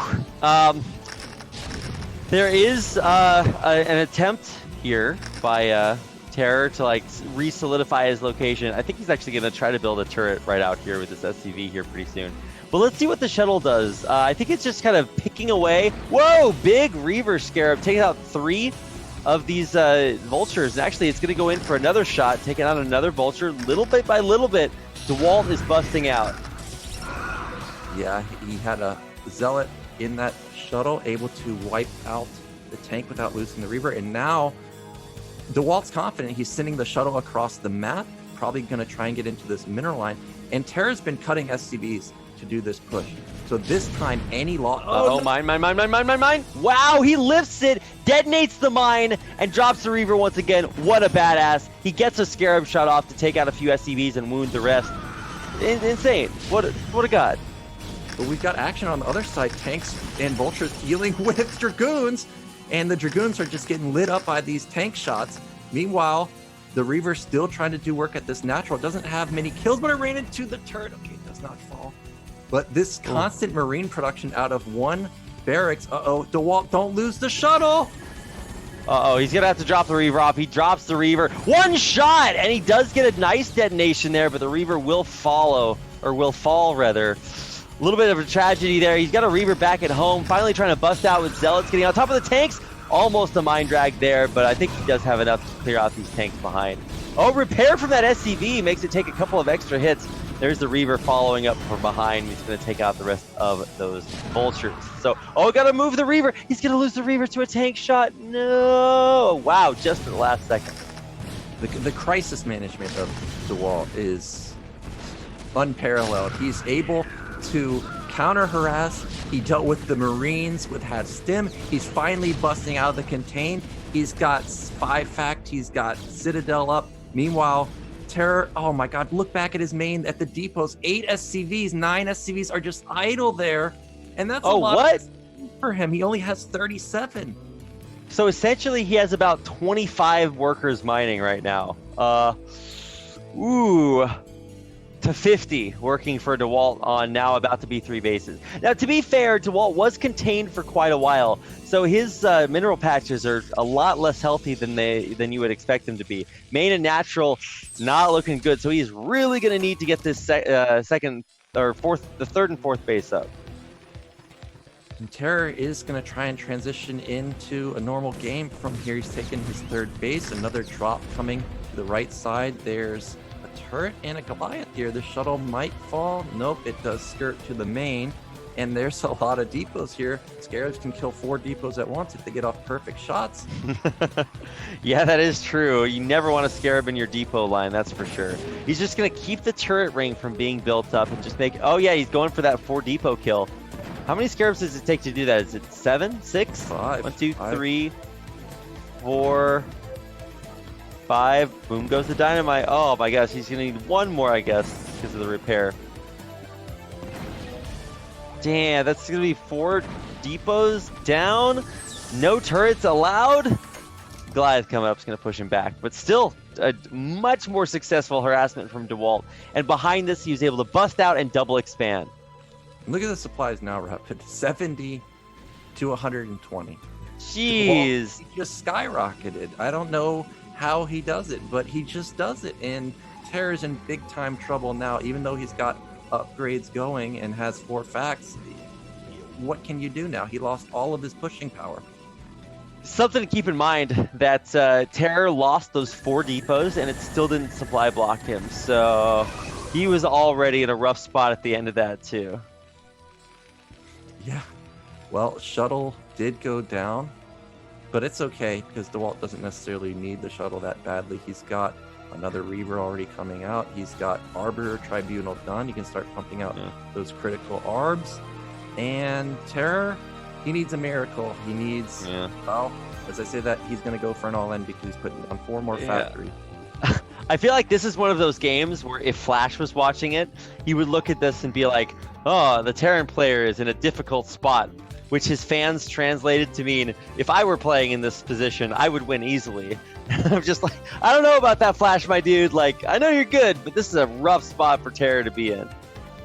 There is an attempt here by TerrOr to like re-solidify his location. I think he's actually going to try to build a turret right out here with this SCV here pretty soon. But let's see what the shuttle does. I think it's just kind of picking away. Whoa, big Reaver Scarab taking out 3 of these Vultures. And actually, it's going to go in for another shot, taking out another Vulture little bit by little bit. Dewalt is busting out. Yeah, he had a Zealot in that shuttle, able to wipe out the tank without losing the Reaver. And now Dewalt's confident. He's sending the shuttle across the map, probably going to try and get into this mineral line. And TerrOr's been cutting SCVs to do this push. So this time, any loss... Mine. Wow, he lifts it, detonates the mine, and drops the Reaver once again. What a badass. He gets a Scarab shot off to take out a few SCVs and wound the rest. Insane. What a god. But we've got action on the other side. Tanks and Vultures dealing with Dragoons, and the Dragoons are just getting lit up by these tank shots. Meanwhile, the Reaver's still trying to do work at this natural. It doesn't have many kills, but it ran into the turret. Okay, it does not fall. But this constant Marine production out of 1 barracks. Dewalt, don't lose the shuttle. He's going to have to drop the Reaver off. He drops the Reaver. 1 shot, and he does get a nice detonation there, but the Reaver will fall rather. A little bit of a tragedy there. He's got a Reaver back at home, finally trying to bust out with Zealots, getting on top of the tanks. Almost a mine drag there, but I think he does have enough to clear out these tanks behind. Oh, repair from that SCV makes it take a couple of extra hits. There's the Reaver following up from behind. He's going to take out the rest of those Vultures. So, oh, got to move the Reaver. He's going to lose the Reaver to a tank shot. No. Wow, just at the last second. The crisis management of Dewalt is unparalleled. He's able to counter harass. He dealt with the Marines with half stim. He's finally busting out of the contain. He's got 5 fact. He's got Citadel up. Meanwhile, TerrOr, oh my god, look back at his main at the depots. 8 SCVs, 9 SCVs are just idle there. And that's a lot for him. He only has 37. So essentially he has about 25 workers mining right now. To 50 working for Dewalt on now about to be 3 bases. Now, to be fair, Dewalt was contained for quite a while, so his mineral patches are a lot less healthy than you would expect them to be. Main and natural not looking good, so he's really going to need to get this second or fourth, the third and fourth base up. And TerrOr is going to try and transition into a normal game from here. He's taking his 3rd base, another drop coming to the right side. There's turret and a Goliath here. The shuttle might fall. Nope, it does skirt to the main. And there's a lot of depots here. Scarabs can kill 4 depots at once if they get off perfect shots. Yeah, that is true. You never want a Scarab in your depot line, that's for sure. He's just going to keep the turret ring from being built up and just make... Oh yeah, he's going for that 4 depot kill. How many Scarabs does it take to do that? Is it 7? 6? 5. 1, 2, 3, 4... 5. Boom goes the dynamite. Oh my gosh, he's gonna need 1 more, I guess, because of the repair. Damn, that's gonna be 4 depots down. No turrets allowed. Goliath coming up is gonna push him back, but still a much more successful harassment from Dewalt. And behind this, he was able to bust out and double expand. Look at the supplies now, Rapid. 70 to 120. Jeez. He just skyrocketed. I don't know how he does it, but he just does it. And TerrOr's in big time trouble now, even though he's got upgrades going and has 4 facts. What can you do now? He lost all of his pushing power. Something to keep in mind that TerrOr lost those 4 depots and it still didn't supply block him, so he was already in a rough spot at the end of that too. Yeah, well, shuttle did go down, but it's okay because Dewalt doesn't necessarily need the shuttle that badly. He's got another Reaver already coming out. He's got Arbiter Tribunal done. He can start pumping out those critical arbs. And TerrOr, he needs a miracle. He needs, well, as I say that, he's going to go for an all-in because he's putting on 4 more factories. I feel like this is one of those games where if Flash was watching it, he would look at this and be like, oh, the Terran player is in a difficult spot, which his fans translated to mean, if I were playing in this position, I would win easily. I'm just like, I don't know about that, Flash, my dude. Like, I know you're good, but this is a rough spot for TerrOr to be in.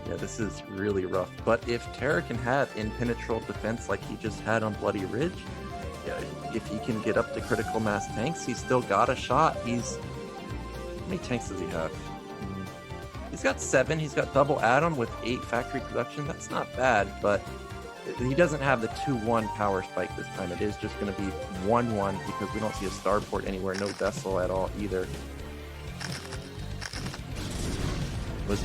Yeah, this is really rough. But if TerrOr can have impenetrable defense like he just had on Bloody Ridge, if he can get up to critical mass tanks, he's still got a shot. How many tanks does he have? He's got 7. He's got double atom with 8 factory production. That's not bad, but he doesn't have the 2-1 power spike this time. It is just going to be 1-1 because we don't see a starport anywhere. No vessel at all either.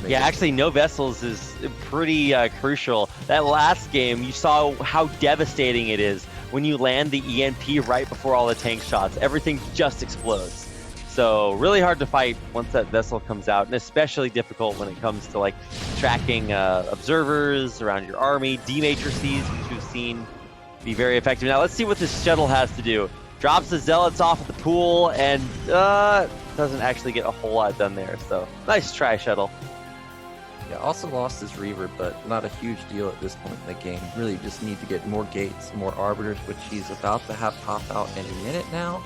Yeah, actually, no vessels is pretty crucial. That last game, you saw how devastating it is when you land the EMP right before all the tank shots. Everything just explodes. So really hard to fight once that vessel comes out, and especially difficult when it comes to like tracking observers around your army, dematrices, which we've seen be very effective. Now let's see what this shuttle has to do. Drops the zealots off at the pool and doesn't actually get a whole lot done there. So nice try, shuttle. Yeah, also lost his Reaver, but not a huge deal at this point in the game. Really just need to get more gates, more arbiters, which he's about to have pop out any minute now.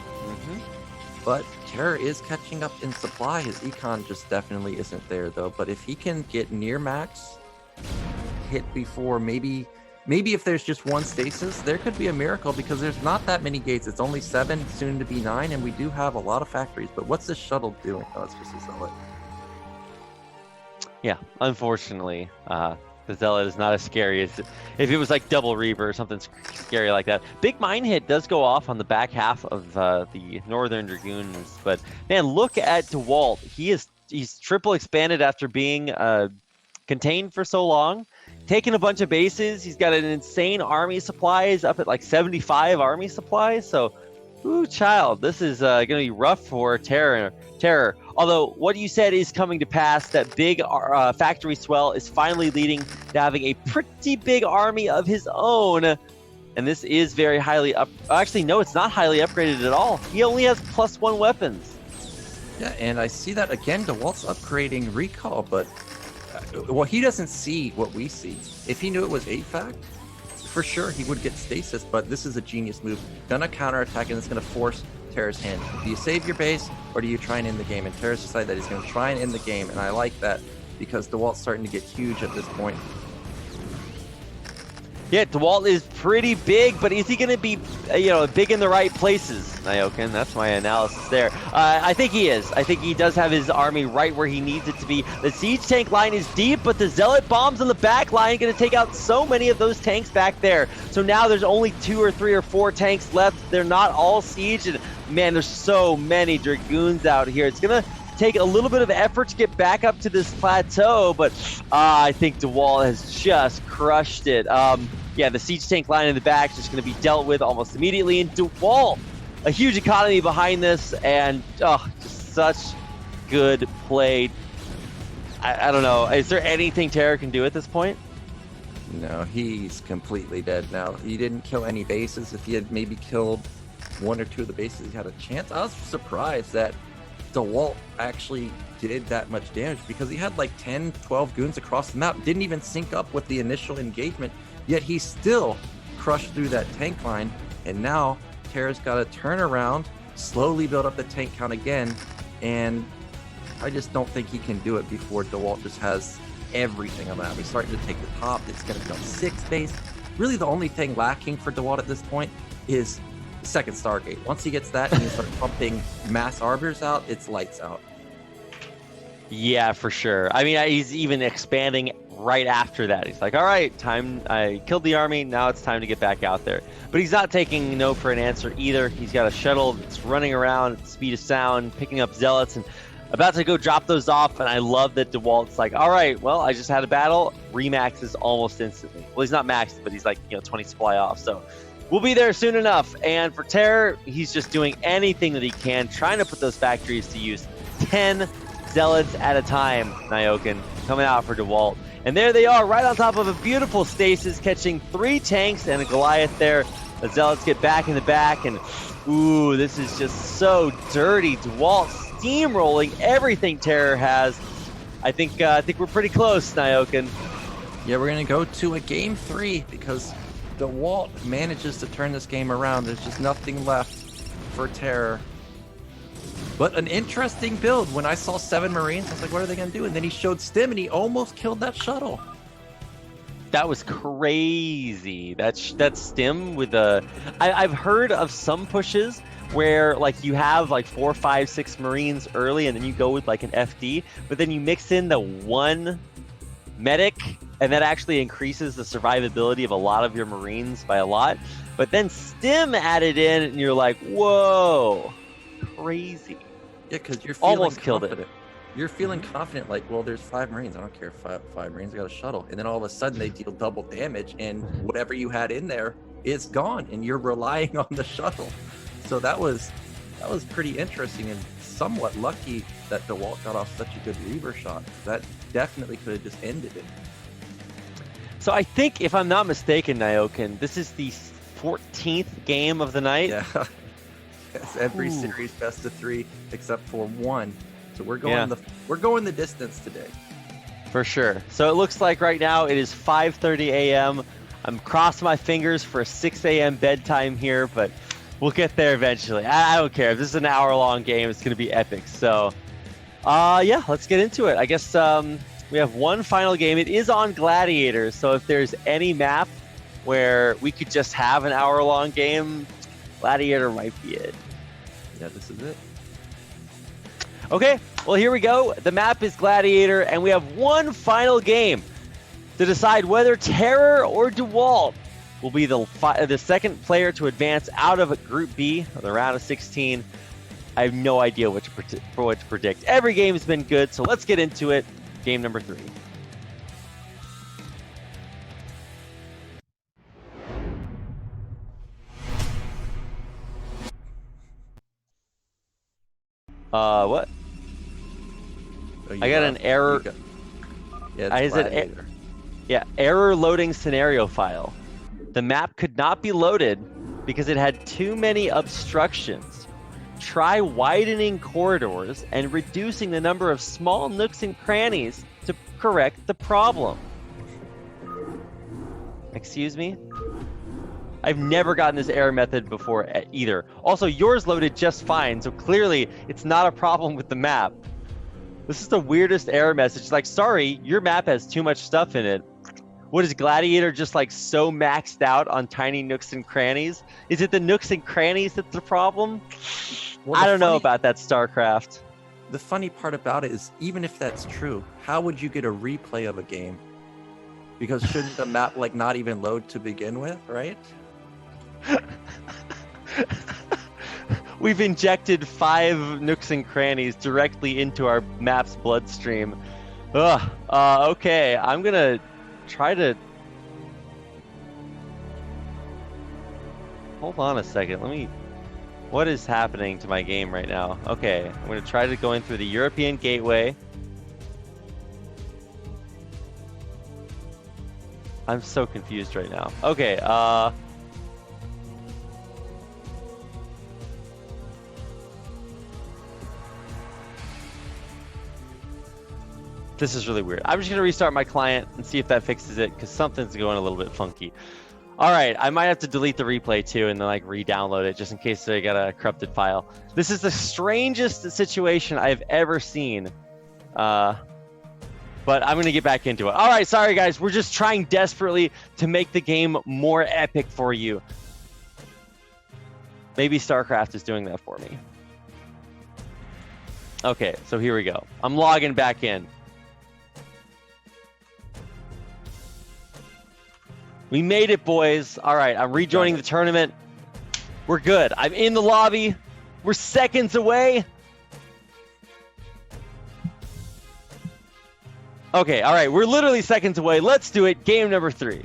But TerrOr is catching up in supply. His econ just definitely isn't there, though. But if he can get near max, hit before maybe if there's just 1 stasis, there could be a miracle because there's not that many gates. It's only 7, soon to be 9, and we do have a lot of factories. But what's this shuttle doing? Oh, it's just a zealot. Yeah, unfortunately, the zealot is not as scary as if it was like double Reaver or something scary like that. Big mine hit does go off on the back half of the Northern Dragoons, but man, look at Dewalt. He is he's triple expanded after being contained for so long, taking a bunch of bases. He's got an insane army supplies, up at like 75 army supplies. So, ooh, child, this is going to be rough for TerrOr. Although what you said is coming to pass, that big factory swell is finally leading to having a pretty big army of his own. And this is very highly up. Actually, no, it's not highly upgraded at all. He only has +1 weapons. Yeah, and I see that again. Dewalt's upgrading recall, but well, he doesn't see what we see. If he knew it was 8-fact, for sure he would get stasis, but this is a genius move. Gonna counterattack, and it's gonna force TerrOr's hand. Do you save your base, or do you try and end the game? And TerrOr's decided that he's gonna try and end the game, and I like that because Dewalt's starting to get huge at this point. Yeah, Dewalt is pretty big, but is he going to be, big in the right places, Nyokin? That's my analysis there. I think he is. I think he does have his army right where he needs it to be. The siege tank line is deep, but the zealot bombs on the back line going to take out so many of those tanks back there. So now there's only 2 or 3 or 4 tanks left. They're not all siege, and man, there's so many dragoons out here. It's going to take a little bit of effort to get back up to this plateau, but I think Dewalt has just crushed it. Yeah, the siege tank line in the back is just going to be dealt with almost immediately, and Dewalt, a huge economy behind this, and just such good play. I don't know. Is there anything TerrOr can do at this point? No, he's completely dead now. He didn't kill any bases. If he had maybe killed 1 or 2 of the bases, he had a chance. I was surprised that Dewalt actually did that much damage because he had like 10, 12 goons across the map, didn't even sync up with the initial engagement, yet he still crushed through that tank line. And now TerrOr's got to turn around, slowly build up the tank count again, and I just don't think he can do it before Dewalt just has everything on that. He's starting to take the top. It's going to become 6 base. Really the only thing lacking for Dewalt at this point is the second Stargate. Once he gets that and he starts pumping mass arbors out, it's lights out. Yeah, for sure. I mean, he's even expanding right after that. He's like, all right, time. I killed the army. Now it's time to get back out there. But he's not taking no for an answer either. He's got a shuttle that's running around at speed of sound, picking up zealots, and about to go drop those off. And I love that Dewalt's like, all right, well, I just had a battle. Remaxes almost instantly. Well, he's not maxed, but he's like, 20 supply off. So we'll be there soon enough. And for TerrOr, he's just doing anything that he can, trying to put those factories to use. 10 zealots at a time, Nyokin, coming out for Dewalt. And there they are, right on top of a beautiful stasis, catching 3 tanks and a Goliath there. The zealots get back in the back, and ooh, this is just so dirty. Dewalt steamrolling everything TerrOr has. I think we're pretty close, Nyokin. Yeah, we're gonna go to a game 3 because Dewalt manages to turn this game around. There's just nothing left for TerrOr. But an interesting build. When I saw 7 Marines, I was like, what are they going to do? And then he showed Stim, and he almost killed that shuttle. That was crazy. That's Stim with a... I've heard of some pushes where like you have like 4, 5, 6 Marines early, and then you go with like an FD, but then you mix in the 1 medic, and that actually increases the survivability of a lot of your Marines by a lot. But then Stim added in, and you're like, whoa, crazy. Yeah, because you're feeling almost killed confident. it. You're feeling confident, like, well, there's 5 Marines. I don't care if 5 Marines, I got a shuttle. And then all of a sudden they deal double damage, and whatever you had in there is gone, and you're relying on the shuttle. So that was pretty interesting, and somewhat lucky that Dewalt got off such a good Reaver shot. That definitely could have just ended it. So I think, if I'm not mistaken, Nyokin, this is the 14th game of the night. Yeah. Yes, every series best of 3 except for 1. So we're going the distance today. For sure. So it looks like right now it is 5:30 a.m. I'm crossing my fingers for a 6 a.m. bedtime here, but we'll get there eventually. I don't care. If this is an hour-long game, it's going to be epic. So, yeah, let's get into it. I guess we have one final game. It is on Gladiator, so if there's any map where we could just have an hour-long game, Gladiator might be it. Yeah, this is it. Okay, well, here we go. The map is Gladiator, and we have one final game to decide whether TerrOr or Dewalt will be the second player to advance out of Group B of the round of 16. I have no idea what to predict. Every game's been good, so let's get into it. Game number 3. What? Oh, I got an error. Yeah, I said error loading scenario file. The map could not be loaded because it had too many obstructions. Try widening corridors and reducing the number of small nooks and crannies to correct the problem. Excuse me? I've never gotten this error method before either. Also, yours loaded just fine, so clearly it's not a problem with the map. This is the weirdest error message. Like, sorry, your map has too much stuff in it. What is Gladiator just like so maxed out on tiny nooks and crannies? Is it the nooks and crannies that's the problem? Well, I don't know about that, StarCraft. The funny part about it is, even if that's true, how would you get a replay of a game? Because shouldn't the map like not even load to begin with, right? We've injected 5 nooks and crannies directly into our map's bloodstream. Ugh. Okay, I'm gonna try to... Hold on a second, let me... What is happening to my game right now? Okay, I'm gonna try to go in through the European gateway. I'm so confused right now. Okay, this is really weird. I'm just going to restart my client and see if that fixes it, because something's going a little bit funky. All right, I might have to delete the replay too and then like re-download it just in case I got a corrupted file. This is the strangest situation I've ever seen. But I'm going to get back into it. All right, sorry guys. We're just trying desperately to make the game more epic for you. Maybe StarCraft is doing that for me. Okay, so here we go. I'm logging back in. We made it, boys. All right, I'm rejoining the tournament. We're good. I'm in the lobby. We're seconds away. Okay, all right, we're literally seconds away. Let's do it. Game number 3.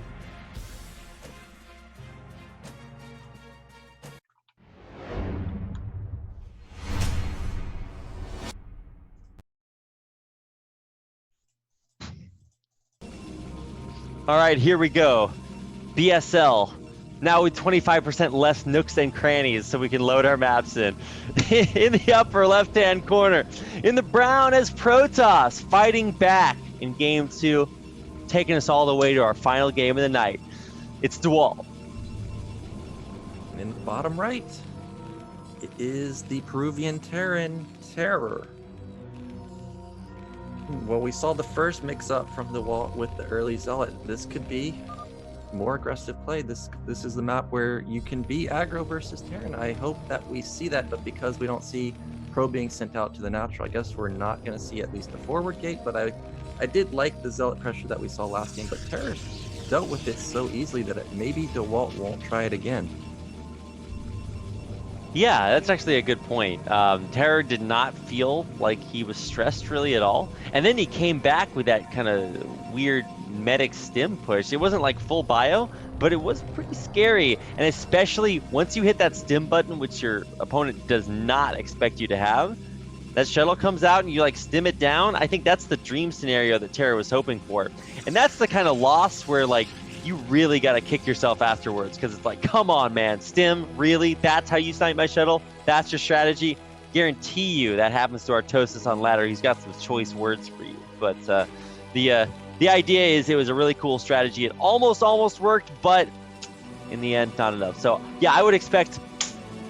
All right, here we go. BSL. Now with 25% less nooks and crannies so we can load our maps in. In the upper left-hand corner. In the brown as Protoss fighting back in game 2, taking us all the way to our final game of the night. It's Dewalt. And in the bottom right, it is the Peruvian Terran TerrOr. Well, we saw the first mix-up from Dewalt with the early Zealot. This could be more aggressive play. This is the map where you can be aggro versus Terran. I hope that we see that, but because we don't see Pro being sent out to the natural, I guess we're not going to see at least the forward gate, but I did like the Zealot pressure that we saw last game, but Terror dealt with it so easily that maybe Dewalt won't try it again. Yeah, that's actually a good point. Terror did not feel like he was stressed really at all. And then he came back with that kind of weird medic stim push. It wasn't like full bio, but it was pretty scary. And especially once you hit that stim button, which your opponent does not expect you to have, that shuttle comes out and you like stim it down. I think that's the dream scenario that Terror was hoping for. And that's the kind of loss where like you really got to kick yourself afterwards, because it's like, come on, man, stim, really? That's how you snipe my shuttle? That's your strategy? Guarantee you that happens to Artosis on ladder. He's got some choice words for you. But the idea is it was a really cool strategy. It almost worked, but in the end, not enough. So yeah, I would expect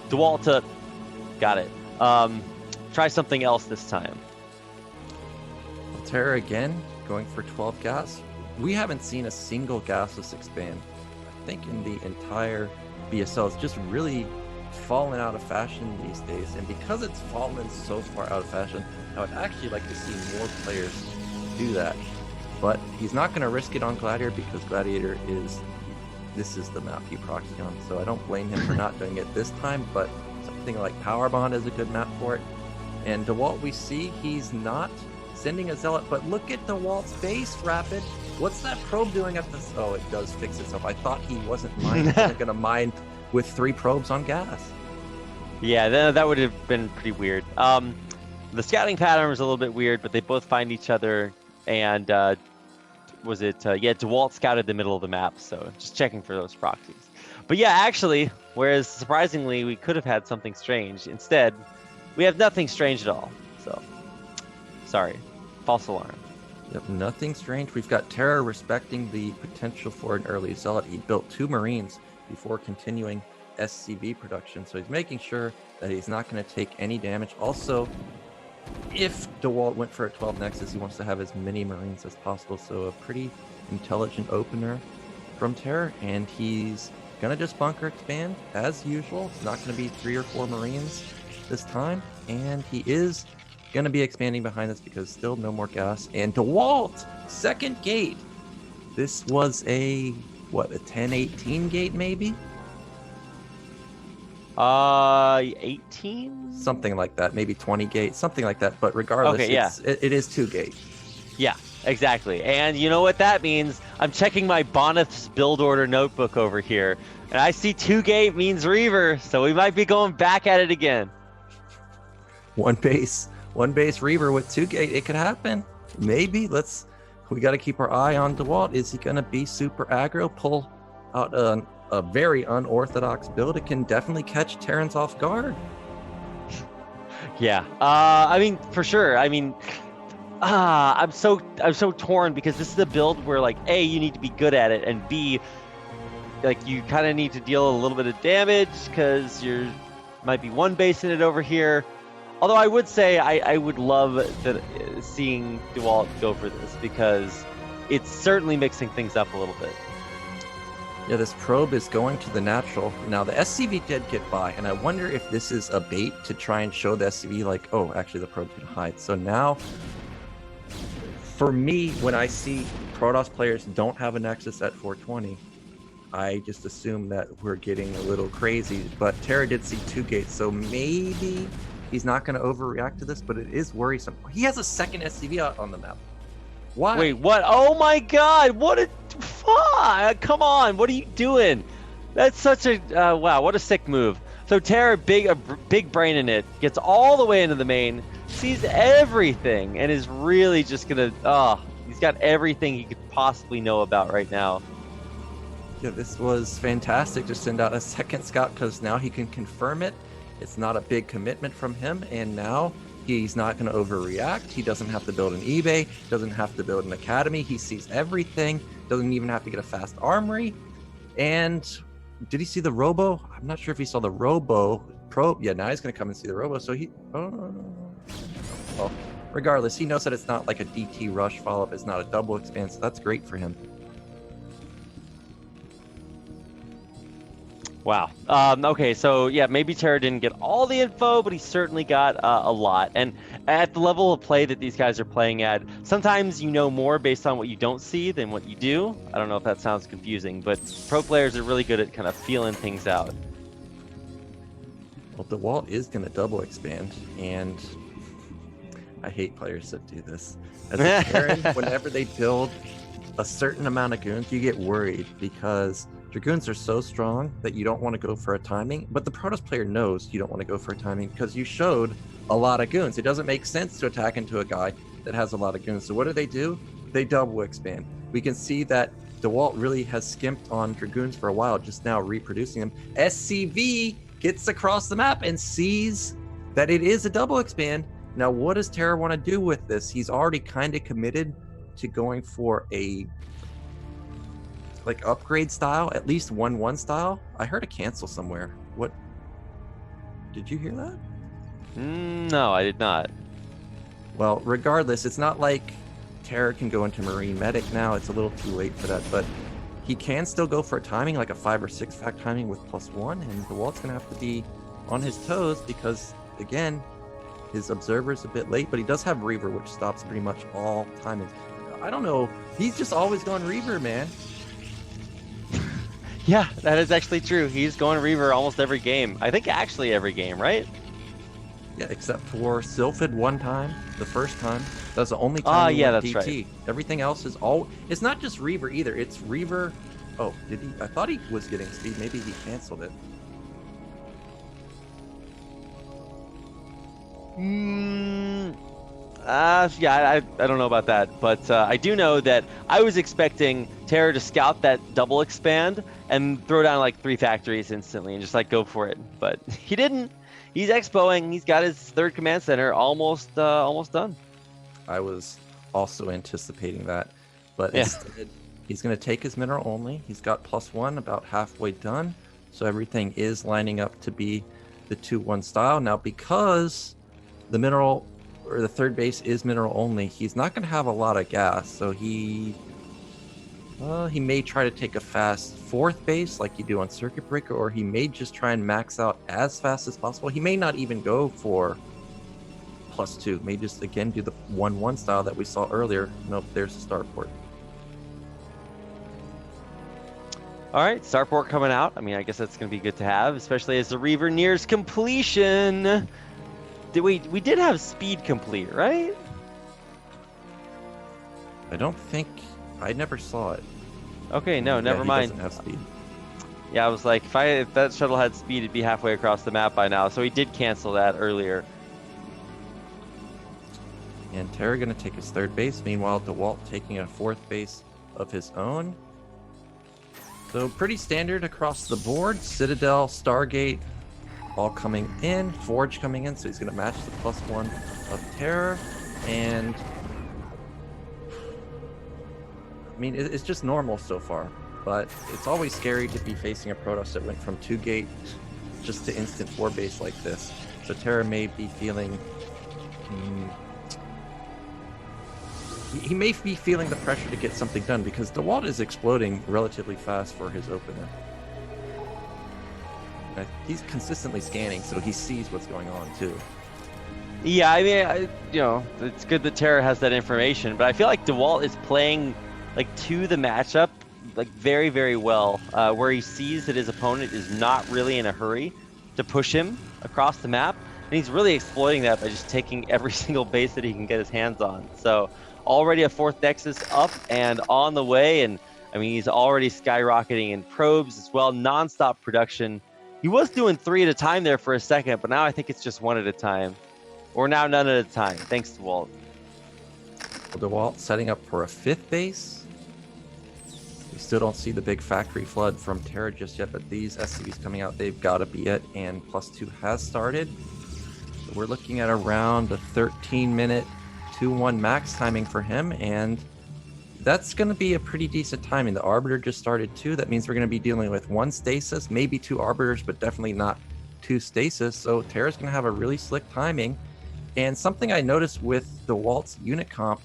Dewalt to, got it, try something else this time. Terror again, going for 12 gas. We haven't seen a single gasless expand, I think, in the entire BSL. It's just really fallen out of fashion these days. And because it's fallen so far out of fashion, I would actually like to see more players do that. But he's not going to risk it on Gladiator, because Gladiator this is the map he proxied on. So I don't blame him for not doing it this time, but Something like Power Bond is a good map for it. And Dewalt, we see he's not sending a Zealot, but look at Dewalt's base, Rapid. What's that probe doing at this? Oh, it does fix itself. I thought he wasn't going to mine with 3 probes on gas. Yeah, that would have been pretty weird. The scouting pattern was a little bit weird, but they both find each other, and Dewalt scouted the middle of the map, so just checking for those proxies. But yeah, actually, whereas surprisingly we could have had something strange, instead we have nothing strange at all. So, sorry, false alarm. Yep, nothing strange. We've got TerrOr respecting the potential for an early Zealot. He built 2 Marines before continuing SCV production, so he's making sure that he's not going to take any damage. Also, if Dewalt went for a 12 Nexus, he wants to have as many Marines as possible, so a pretty intelligent opener from TerrOr, and he's going to just bunker expand as usual. It's not going to be 3 or 4 Marines this time, and he is going to be expanding behind this because still no more gas. And Dewalt, second gate. This was a 10-18 gate maybe? 18? Something like that, maybe 20 gate, something like that. But regardless, okay, yeah. it is 2 gate. Yeah, exactly. And you know what that means? I'm checking my Bonith's build order notebook over here, and I see 2 gate means Reaver, so we might be going back at it again. One base Reaver with 2 gate. It could happen. Maybe. We got to keep our eye on Dewalt. Is he going to be super aggro, pull out a very unorthodox build? It can definitely catch Terrans off guard. Yeah. I mean, for sure. I mean, I'm so torn because this is a build where, like, A, you need to be good at it, and B, like, you kind of need to deal a little bit of damage because you're might be one base in it over here. Although I would say I would love seeing Dewalt go for this because it's certainly mixing things up a little bit. Yeah, this probe is going to the natural. Now, the SCV did get by, and I wonder if this is a bait to try and show the SCV, like, oh, actually, the probe's going to hide. So now, for me, when I see Protoss players don't have a Nexus at 420, I just assume that we're getting a little crazy. But TerrOr did see 2 gates, so maybe he's not going to overreact to this, but it is worrisome. He has a second SCV out on the map. Why? Wait, what? Oh my God! What a fuck! Come on! What are you doing? That's such a wow! What a sick move. So TerrOr, big brain in it, gets all the way into the main, sees everything, and is really just gonna. He's got everything he could possibly know about right now. Yeah, this was fantastic to send out a second scout because now he can confirm it. It's not a big commitment from him, and now he's not going to overreact. He doesn't have to build an eBay, doesn't have to build an academy. He sees everything, doesn't even have to get a fast armory. And did he see the Robo? I'm not sure if he saw the Robo probe. Yeah, now he's going to come and see the Robo. So well, regardless, he knows that it's not like a DT rush follow-up. It's not a double expand, so that's great for him. Wow. Okay, so yeah, maybe TerrOr didn't get all the info, but he certainly got a lot. And at the level of play that these guys are playing at, sometimes you know more based on what you don't see than what you do. I don't know if that sounds confusing, but pro players are really good at kind of feeling things out. Well, Dewalt is going to double expand, and I hate players that do this. As a Terran, whenever they build a certain amount of goons, you get worried because Dragoons are so strong that you don't want to go for a timing, but the Protoss player knows you don't want to go for a timing because you showed a lot of goons. It doesn't make sense to attack into a guy that has a lot of goons. So what do? They double expand. We can see that Dewalt really has skimped on Dragoons for a while, just now reproducing them. SCV gets across the map and sees that it is a double expand. Now, what does TerrOr want to do with this? He's already kind of committed to going for a upgrade style, at least 1-1 style. I heard a cancel somewhere. What? Did you hear that? No, I did not. Well, regardless, it's not like TerrOr can go into Marine Medic now. It's a little too late for that, but he can still go for a timing, like a 5 or 6 fact timing with +1, and Dewalt's going to have to be on his toes because, again, his Observer's a bit late, but he does have Reaver, which stops pretty much all timings. I don't know. He's just always going Reaver, man. Yeah, that is actually true. He's going Reaver almost every game. I think actually every game, right? Yeah, except for Sylphide one time, the first time. That's the only time Ah, he yeah, went that's DT. right. Everything else is all. It's not just Reaver either. It's Reaver. Oh, did he? I thought he was getting speed. Maybe he canceled it. Yeah, I don't know about that, but I do know that I was expecting TerrOr to scout that double expand and throw down like 3 factories instantly and just like go for it, but he didn't. He's expoing. He's got his 3rd command center almost done. I was also anticipating that, but Yeah. instead he's going to take his mineral only. He's got +1, about halfway done, so everything is lining up to be the 2-1 style. Now, because the mineral or the 3rd base is mineral only, he's not going to have a lot of gas, so he may try to take a fast 4th base like you do on Circuit Breaker, or he may just try and max out as fast as possible. He may not even go for +2, may just again do the 1-1 style that we saw earlier. Nope, there's the starport. All right, starport coming out. I mean, I guess that's going to be good to have, especially as the Reaver nears completion. We did have speed complete, right? I don't think I never saw it. Okay, no, Yeah, never he mind. doesn't have speed. Yeah, I was like, if that shuttle had speed, it'd be halfway across the map by now. So he did cancel that earlier. And TerrOr going to take his 3rd base. Meanwhile, Dewalt taking a 4th base of his own. So pretty standard across the board. Citadel, Stargate, all coming in. Forge coming in, so he's going to match the +1 of TerrOr. And I mean, it's just normal so far. But it's always scary to be facing a Protoss that went from 2-gate just to instant 4 base like this. So TerrOr may be feeling... He may be feeling the pressure to get something done because Dewalt is exploding relatively fast for his opener. He's consistently scanning, so he sees what's going on too. Yeah, I mean, it's good that TerrOr has that information, but I feel like Dewalt is playing like to the matchup like very, very well, where he sees that his opponent is not really in a hurry to push him across the map, and he's really exploiting that by just taking every single base that he can get his hands on. So already a 4th Nexus up and on the way, and I mean, he's already skyrocketing in probes as well, non-stop production. He was doing 3 at a time there for a second, but now I think it's just 1 at a time. Or now none at a time, thanks to Walt. Dewalt setting up for a 5th base. We still don't see the big factory flood from TerrOr just yet, but these SCVs coming out, they've got to be it, and +2 has started. So we're looking at around a 13-minute 2-1 max timing for him, and that's going to be a pretty decent timing. The Arbiter just started too. That means we're going to be dealing with 1 stasis, maybe 2 Arbiters, but definitely not 2 stasis. So TerrOr's going to have a really slick timing. And something I noticed with the Walt's unit comp,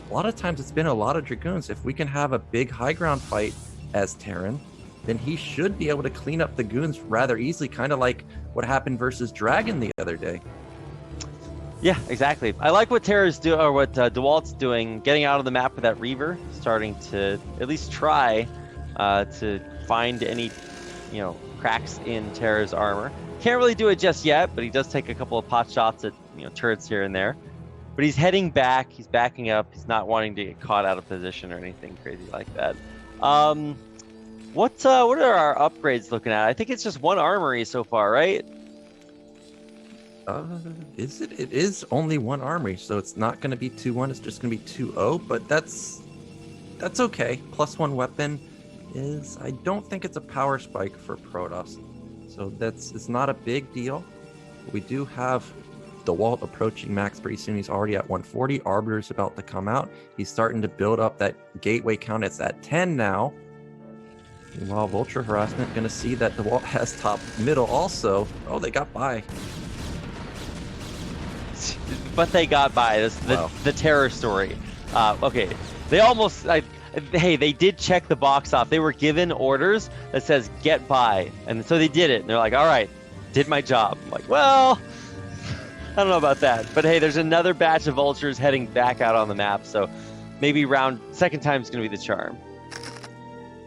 a lot of times it's been a lot of Dragoons. If we can have a big high ground fight as Terran, then he should be able to clean up the goons rather easily, kind of like what happened versus Dragon the other day. Yeah, exactly. I like what TerrOr's doing, or what Dewalt's doing, getting out of the map with that Reaver, starting to at least try to find any, cracks in TerrOr's armor. Can't really do it just yet, but he does take a couple of pot shots at turrets here and there. But he's heading back. He's backing up. He's not wanting to get caught out of position or anything crazy like that. What are our upgrades looking at? I think it's just 1 armory so far, right? Is it? It is only 1 armory, so it's not going to be 2-1. It's just going to be 2-0, but that's okay. +1 weapon is, I don't think it's a power spike for Protoss, so it's not a big deal. We do have Dewalt approaching max pretty soon. He's already at 140. Arbiter's about to come out. He's starting to build up that gateway count. It's at 10 now. Meanwhile, Vulture Harassment going to see that Dewalt has top middle also. Oh, they got by. But they got by. This the TerrOr story. Okay, they almost. Hey, they did check the box off. They were given orders that says get by, and so they did it. And they're like, all right, did my job. I'm like, well, I don't know about that. But hey, there's another batch of vultures heading back out on the map, so maybe second time is going to be the charm.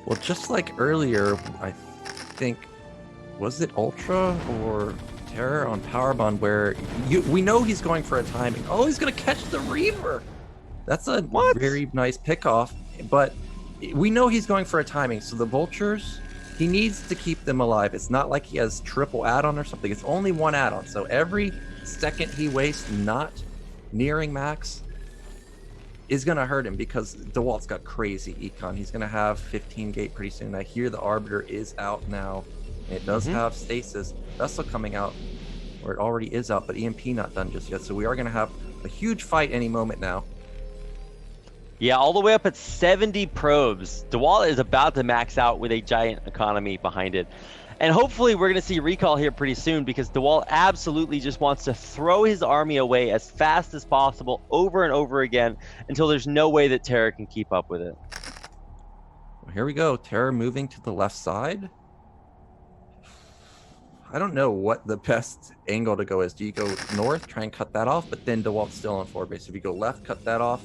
Well, just like earlier, I think, was it Ultra or TerrOr on Power Bond where we know he's going for a timing. Oh, he's going to catch the Reaver. That's a very nice pickoff, but we know he's going for a timing. So the Vultures, he needs to keep them alive. It's not like he has triple add-on or something. It's only one add-on. So every second he wastes not nearing max is going to hurt him because Dewalt's got crazy econ. He's going to have 15 gate pretty soon. I hear the Arbiter is out now. It does have stasis. Vessel coming out, or it already is out, but EMP not done just yet. So we are going to have a huge fight any moment now. Yeah, all the way up at 70 probes. Dewalt is about to max out with a giant economy behind it. And hopefully we're going to see recall here pretty soon because Dewalt absolutely just wants to throw his army away as fast as possible over and over again until there's no way that TerrOr can keep up with it. Well, here we go. TerrOr moving to the left side. I don't know what the best angle to go is. Do you go north, try and cut that off, but then Dewalt's still on forward base? If you go left, cut that off.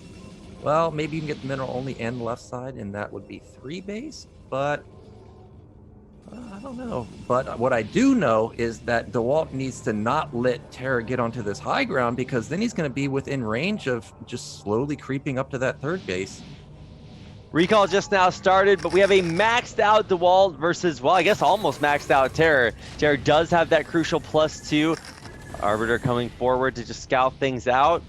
Well, maybe you can get the mineral only and the left side, and that would be 3 base, but I don't know. But what I do know is that Dewalt needs to not let TerrOr get onto this high ground because then he's going to be within range of just slowly creeping up to that 3rd base. Recall just now started, but we have a maxed out Dewalt versus, well, I guess almost maxed out TerrOr. TerrOr does have that crucial +2. Arbiter coming forward to just scout things out.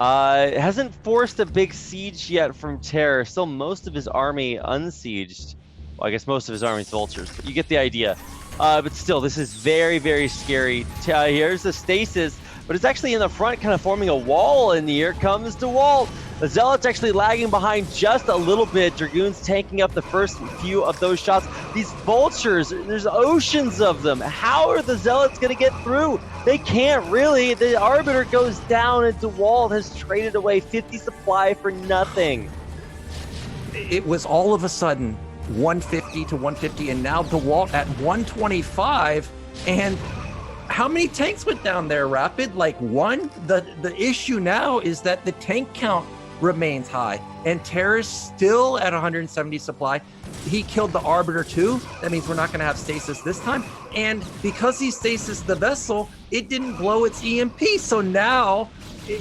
It hasn't forced a big siege yet from TerrOr. Still most of his army unsieged. Well, I guess most of his army's Vultures, but you get the idea. But still, this is very, very scary. Here's the stasis, but it's actually in the front, kind of forming a wall, and here comes Dewalt. The Zealot's actually lagging behind just a little bit. Dragoons tanking up the first few of those shots. These Vultures, there's oceans of them. How are the Zealots going to get through? They can't really. The Arbiter goes down, and Dewalt has traded away 50 supply for nothing. It was all of a sudden 150 to 150, and now Dewalt at 125. And how many tanks went down there, Rapid? Like 1? The issue now is that the tank count remains high, and TerrOr's still at 170 supply. He killed the Arbiter too. That means we're not going to have stasis this time. And because he stasis the vessel, it didn't blow its EMP. So now,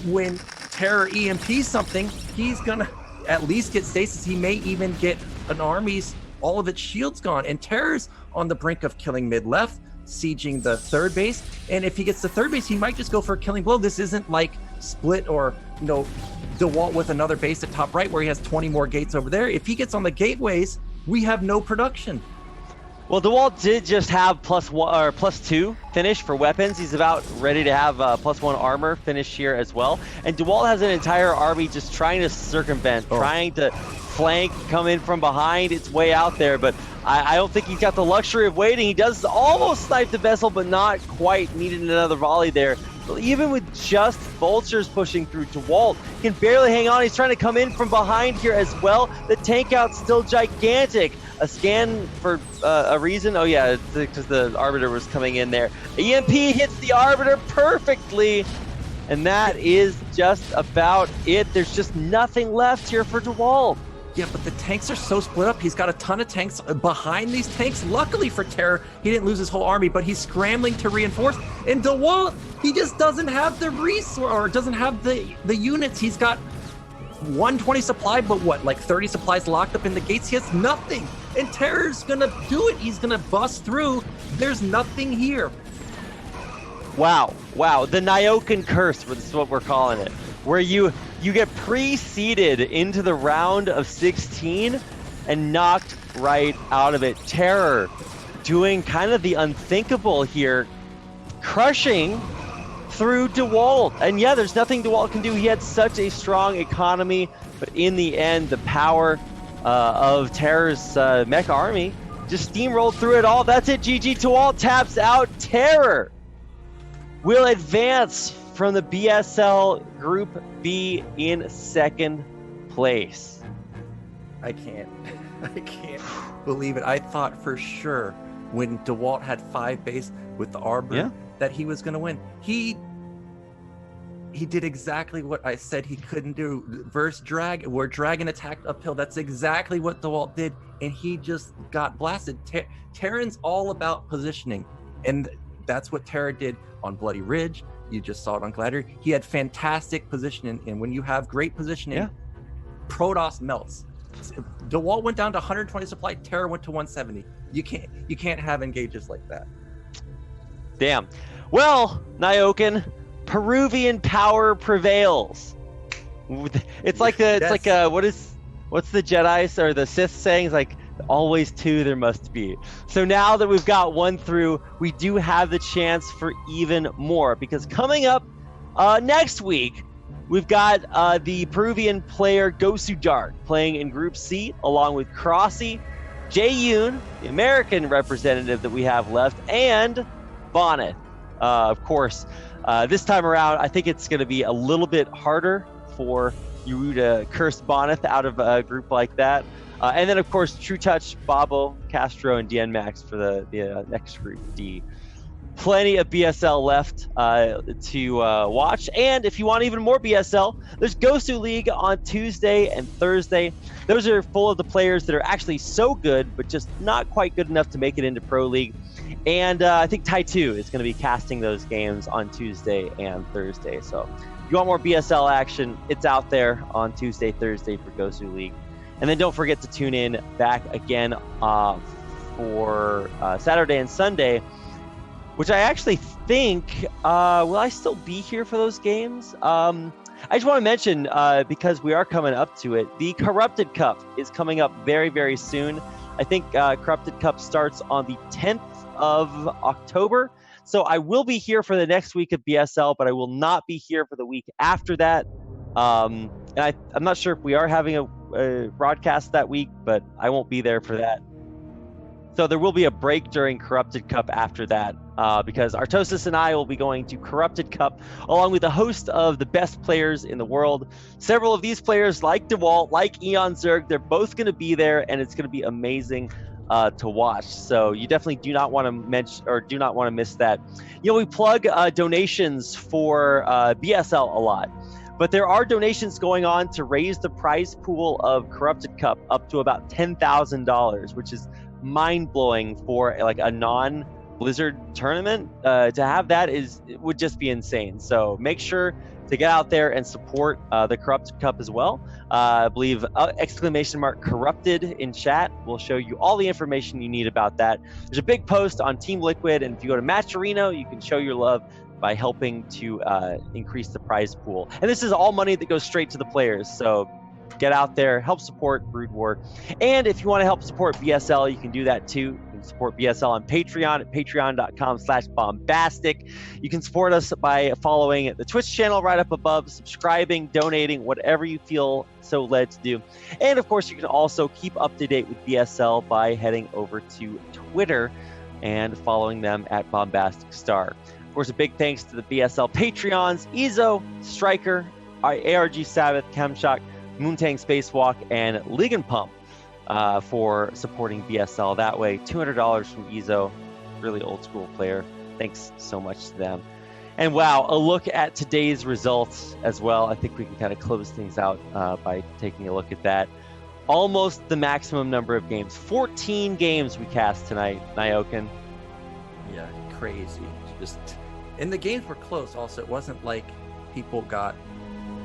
when TerrOr EMP something, he's going to at least get stasis. He may even get an army's, all of its shields gone. And TerrOr's on the brink of killing mid-left, sieging the 3rd base. And if he gets the 3rd base, he might just go for a killing blow. This isn't like Split or, Dewalt with another base at top right where he has 20 more gates over there. If he gets on the gateways, we have no production. Well, Dewalt did just have +1 or +2 finish for weapons. He's about ready to have +1 armor finish here as well. And Dewalt has an entire army just trying to circumvent, trying to flank, come in from behind. It's way out there, but I don't think he's got the luxury of waiting. He does almost snipe the vessel, but not quite. Needed another volley there. But even with just Vultures pushing through, Dewalt can barely hang on. He's trying to come in from behind here as well. The tank out's still gigantic. A scan for a reason? Oh yeah, it's because the Arbiter was coming in there. EMP hits the Arbiter perfectly, and that is just about it. There's just nothing left here for Dewalt. Yeah, but the tanks are so split up. He's got a ton of tanks behind these tanks. Luckily for TerrOr, he didn't lose his whole army, but he's scrambling to reinforce. And Dewalt, he just doesn't have the resource, or doesn't have the units. He's got 120 supply, but what, like 30 supplies locked up in the gates? He has nothing. And TerrOr's gonna do it. He's gonna bust through. There's nothing here. Wow, the Nyokan curse, this is what we're calling it, where you get preceded into the round of 16 and knocked right out of it. TerrOr doing kind of the unthinkable here, crushing through Dewalt. And yeah, there's nothing Dewalt can do. He had such a strong economy, but in the end, the power of TerrOr's mech army just steamrolled through it all. That's it, GG. Dewalt taps out. TerrOr will advance from the BSL Group B in 2nd place. I can't believe it. I thought for sure when Dewalt had 5 base with the Arbiter that he was going to win. He did exactly what I said he couldn't do. Versus Drag, where Dragon attacked uphill. That's exactly what Dewalt did. and he just got blasted. Terran's all about positioning, and that's what Terra did on Bloody Ridge. You just saw it on Gladiator. He had fantastic positioning, and when you have great positioning, Protoss melts. Dewalt went down to 120 supply. Terra went to 170. You can't have engages like that. Damn. Well, Nyoken, Peruvian power prevails. It's like what's the Jedi or the Sith saying? It's like, always two there must be. So now that we've got one through, we do have the chance for even more, because coming up next week, we've got the Peruvian player Gosu Dark playing in Group C along with Crossy, Jae-Yoon, the American representative that we have left, and Bonnet. Of course, this time around, I think it's going to be a little bit harder for you to curse Bonnet out of a group like that. And then, of course, True Touch, Babo, Castro, and DN Max for the next Group D. Plenty of BSL left to watch. And if you want even more BSL, there's Gosu League on Tuesday and Thursday. Those are full of the players that are actually so good, but just not quite good enough to make it into Pro League. And I think Tai2 is going to be casting those games on Tuesday and Thursday. So if you want more BSL action, it's out there on Tuesday, Thursday for Gosu League. And then don't forget to tune in back again for Saturday and Sunday, which I actually think, will I still be here for those games? I just want to mention, because we are coming up to it, the Corrupted Cup is coming up very, very soon. I think Corrupted Cup starts on the 10th of October. So I will be here for the next week of BSL, but I will not be here for the week after that. And I'm not sure if we are having a broadcast that week, but I won't be there for that. So there will be a break during Corrupted Cup after that, because Artosis and I will be going to Corrupted Cup along with a host of the best players in the world. Several of these players, like Dewalt, like Eon Zerg, they're both going to be there, and it's going to be amazing to watch. So you definitely do not want to miss that. You know, we plug donations for BSL a lot. But there are donations going on to raise the prize pool of Corrupted Cup up to about $10,000, which is mind-blowing for like a non-Blizzard tournament. To have that would just be insane. So make sure to get out there and support the Corrupted Cup as well. I believe !Corrupted in chat will show you all the information you need about that. There's a big post on Team Liquid, and if you go to Matcherino, you can show your love by helping to increase the prize pool. And this is all money that goes straight to the players. So get out there, help support Brood War. And if you want to help support BSL, you can do that too. You can support BSL on Patreon at patreon.com/bombastic. You can support us by following the Twitch channel right up above, subscribing, donating, whatever you feel so led to do. And of course, you can also keep up to date with BSL by heading over to Twitter and following them at Bombastic Star. Of course, a big thanks to the BSL Patreons, Ezo, Striker, ARG Sabbath, Chemshock, Moontang Spacewalk, and Ligan Pump for supporting BSL that way. $200 from Ezo, really old school player. Thanks so much to them. And wow, a look at today's results as well. I think we can kind of close things out by taking a look at that. Almost the maximum number of games. 14 games we cast tonight, Nyoken. Yeah, crazy. And the games were close also. It wasn't like people got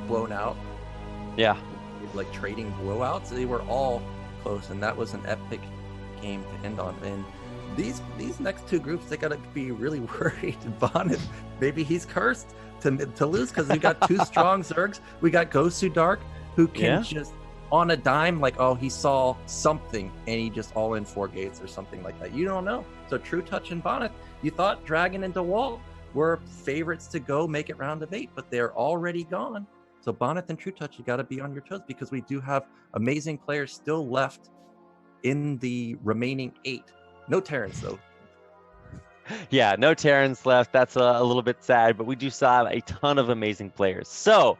blown out. Yeah. Like trading blowouts. They were all close, and that was an epic game to end on. And these next two groups, they gotta be really worried. Bonnet, maybe he's cursed to lose, because we got two strong Zergs. We got Gosu Dark, who can just on a dime, like, oh, he saw something and he just all in 4 gates or something like that. You don't know. So True Touch and Bonnet, you thought Dragon and Dewalt were favorites to go make it round of 8, but they're already gone. So Bonnet and True Touch, you got to be on your toes, because we do have amazing players still left in the remaining 8. No Terrans, though. Yeah, no Terrans left. That's a little bit sad, but we do still have a ton of amazing players. So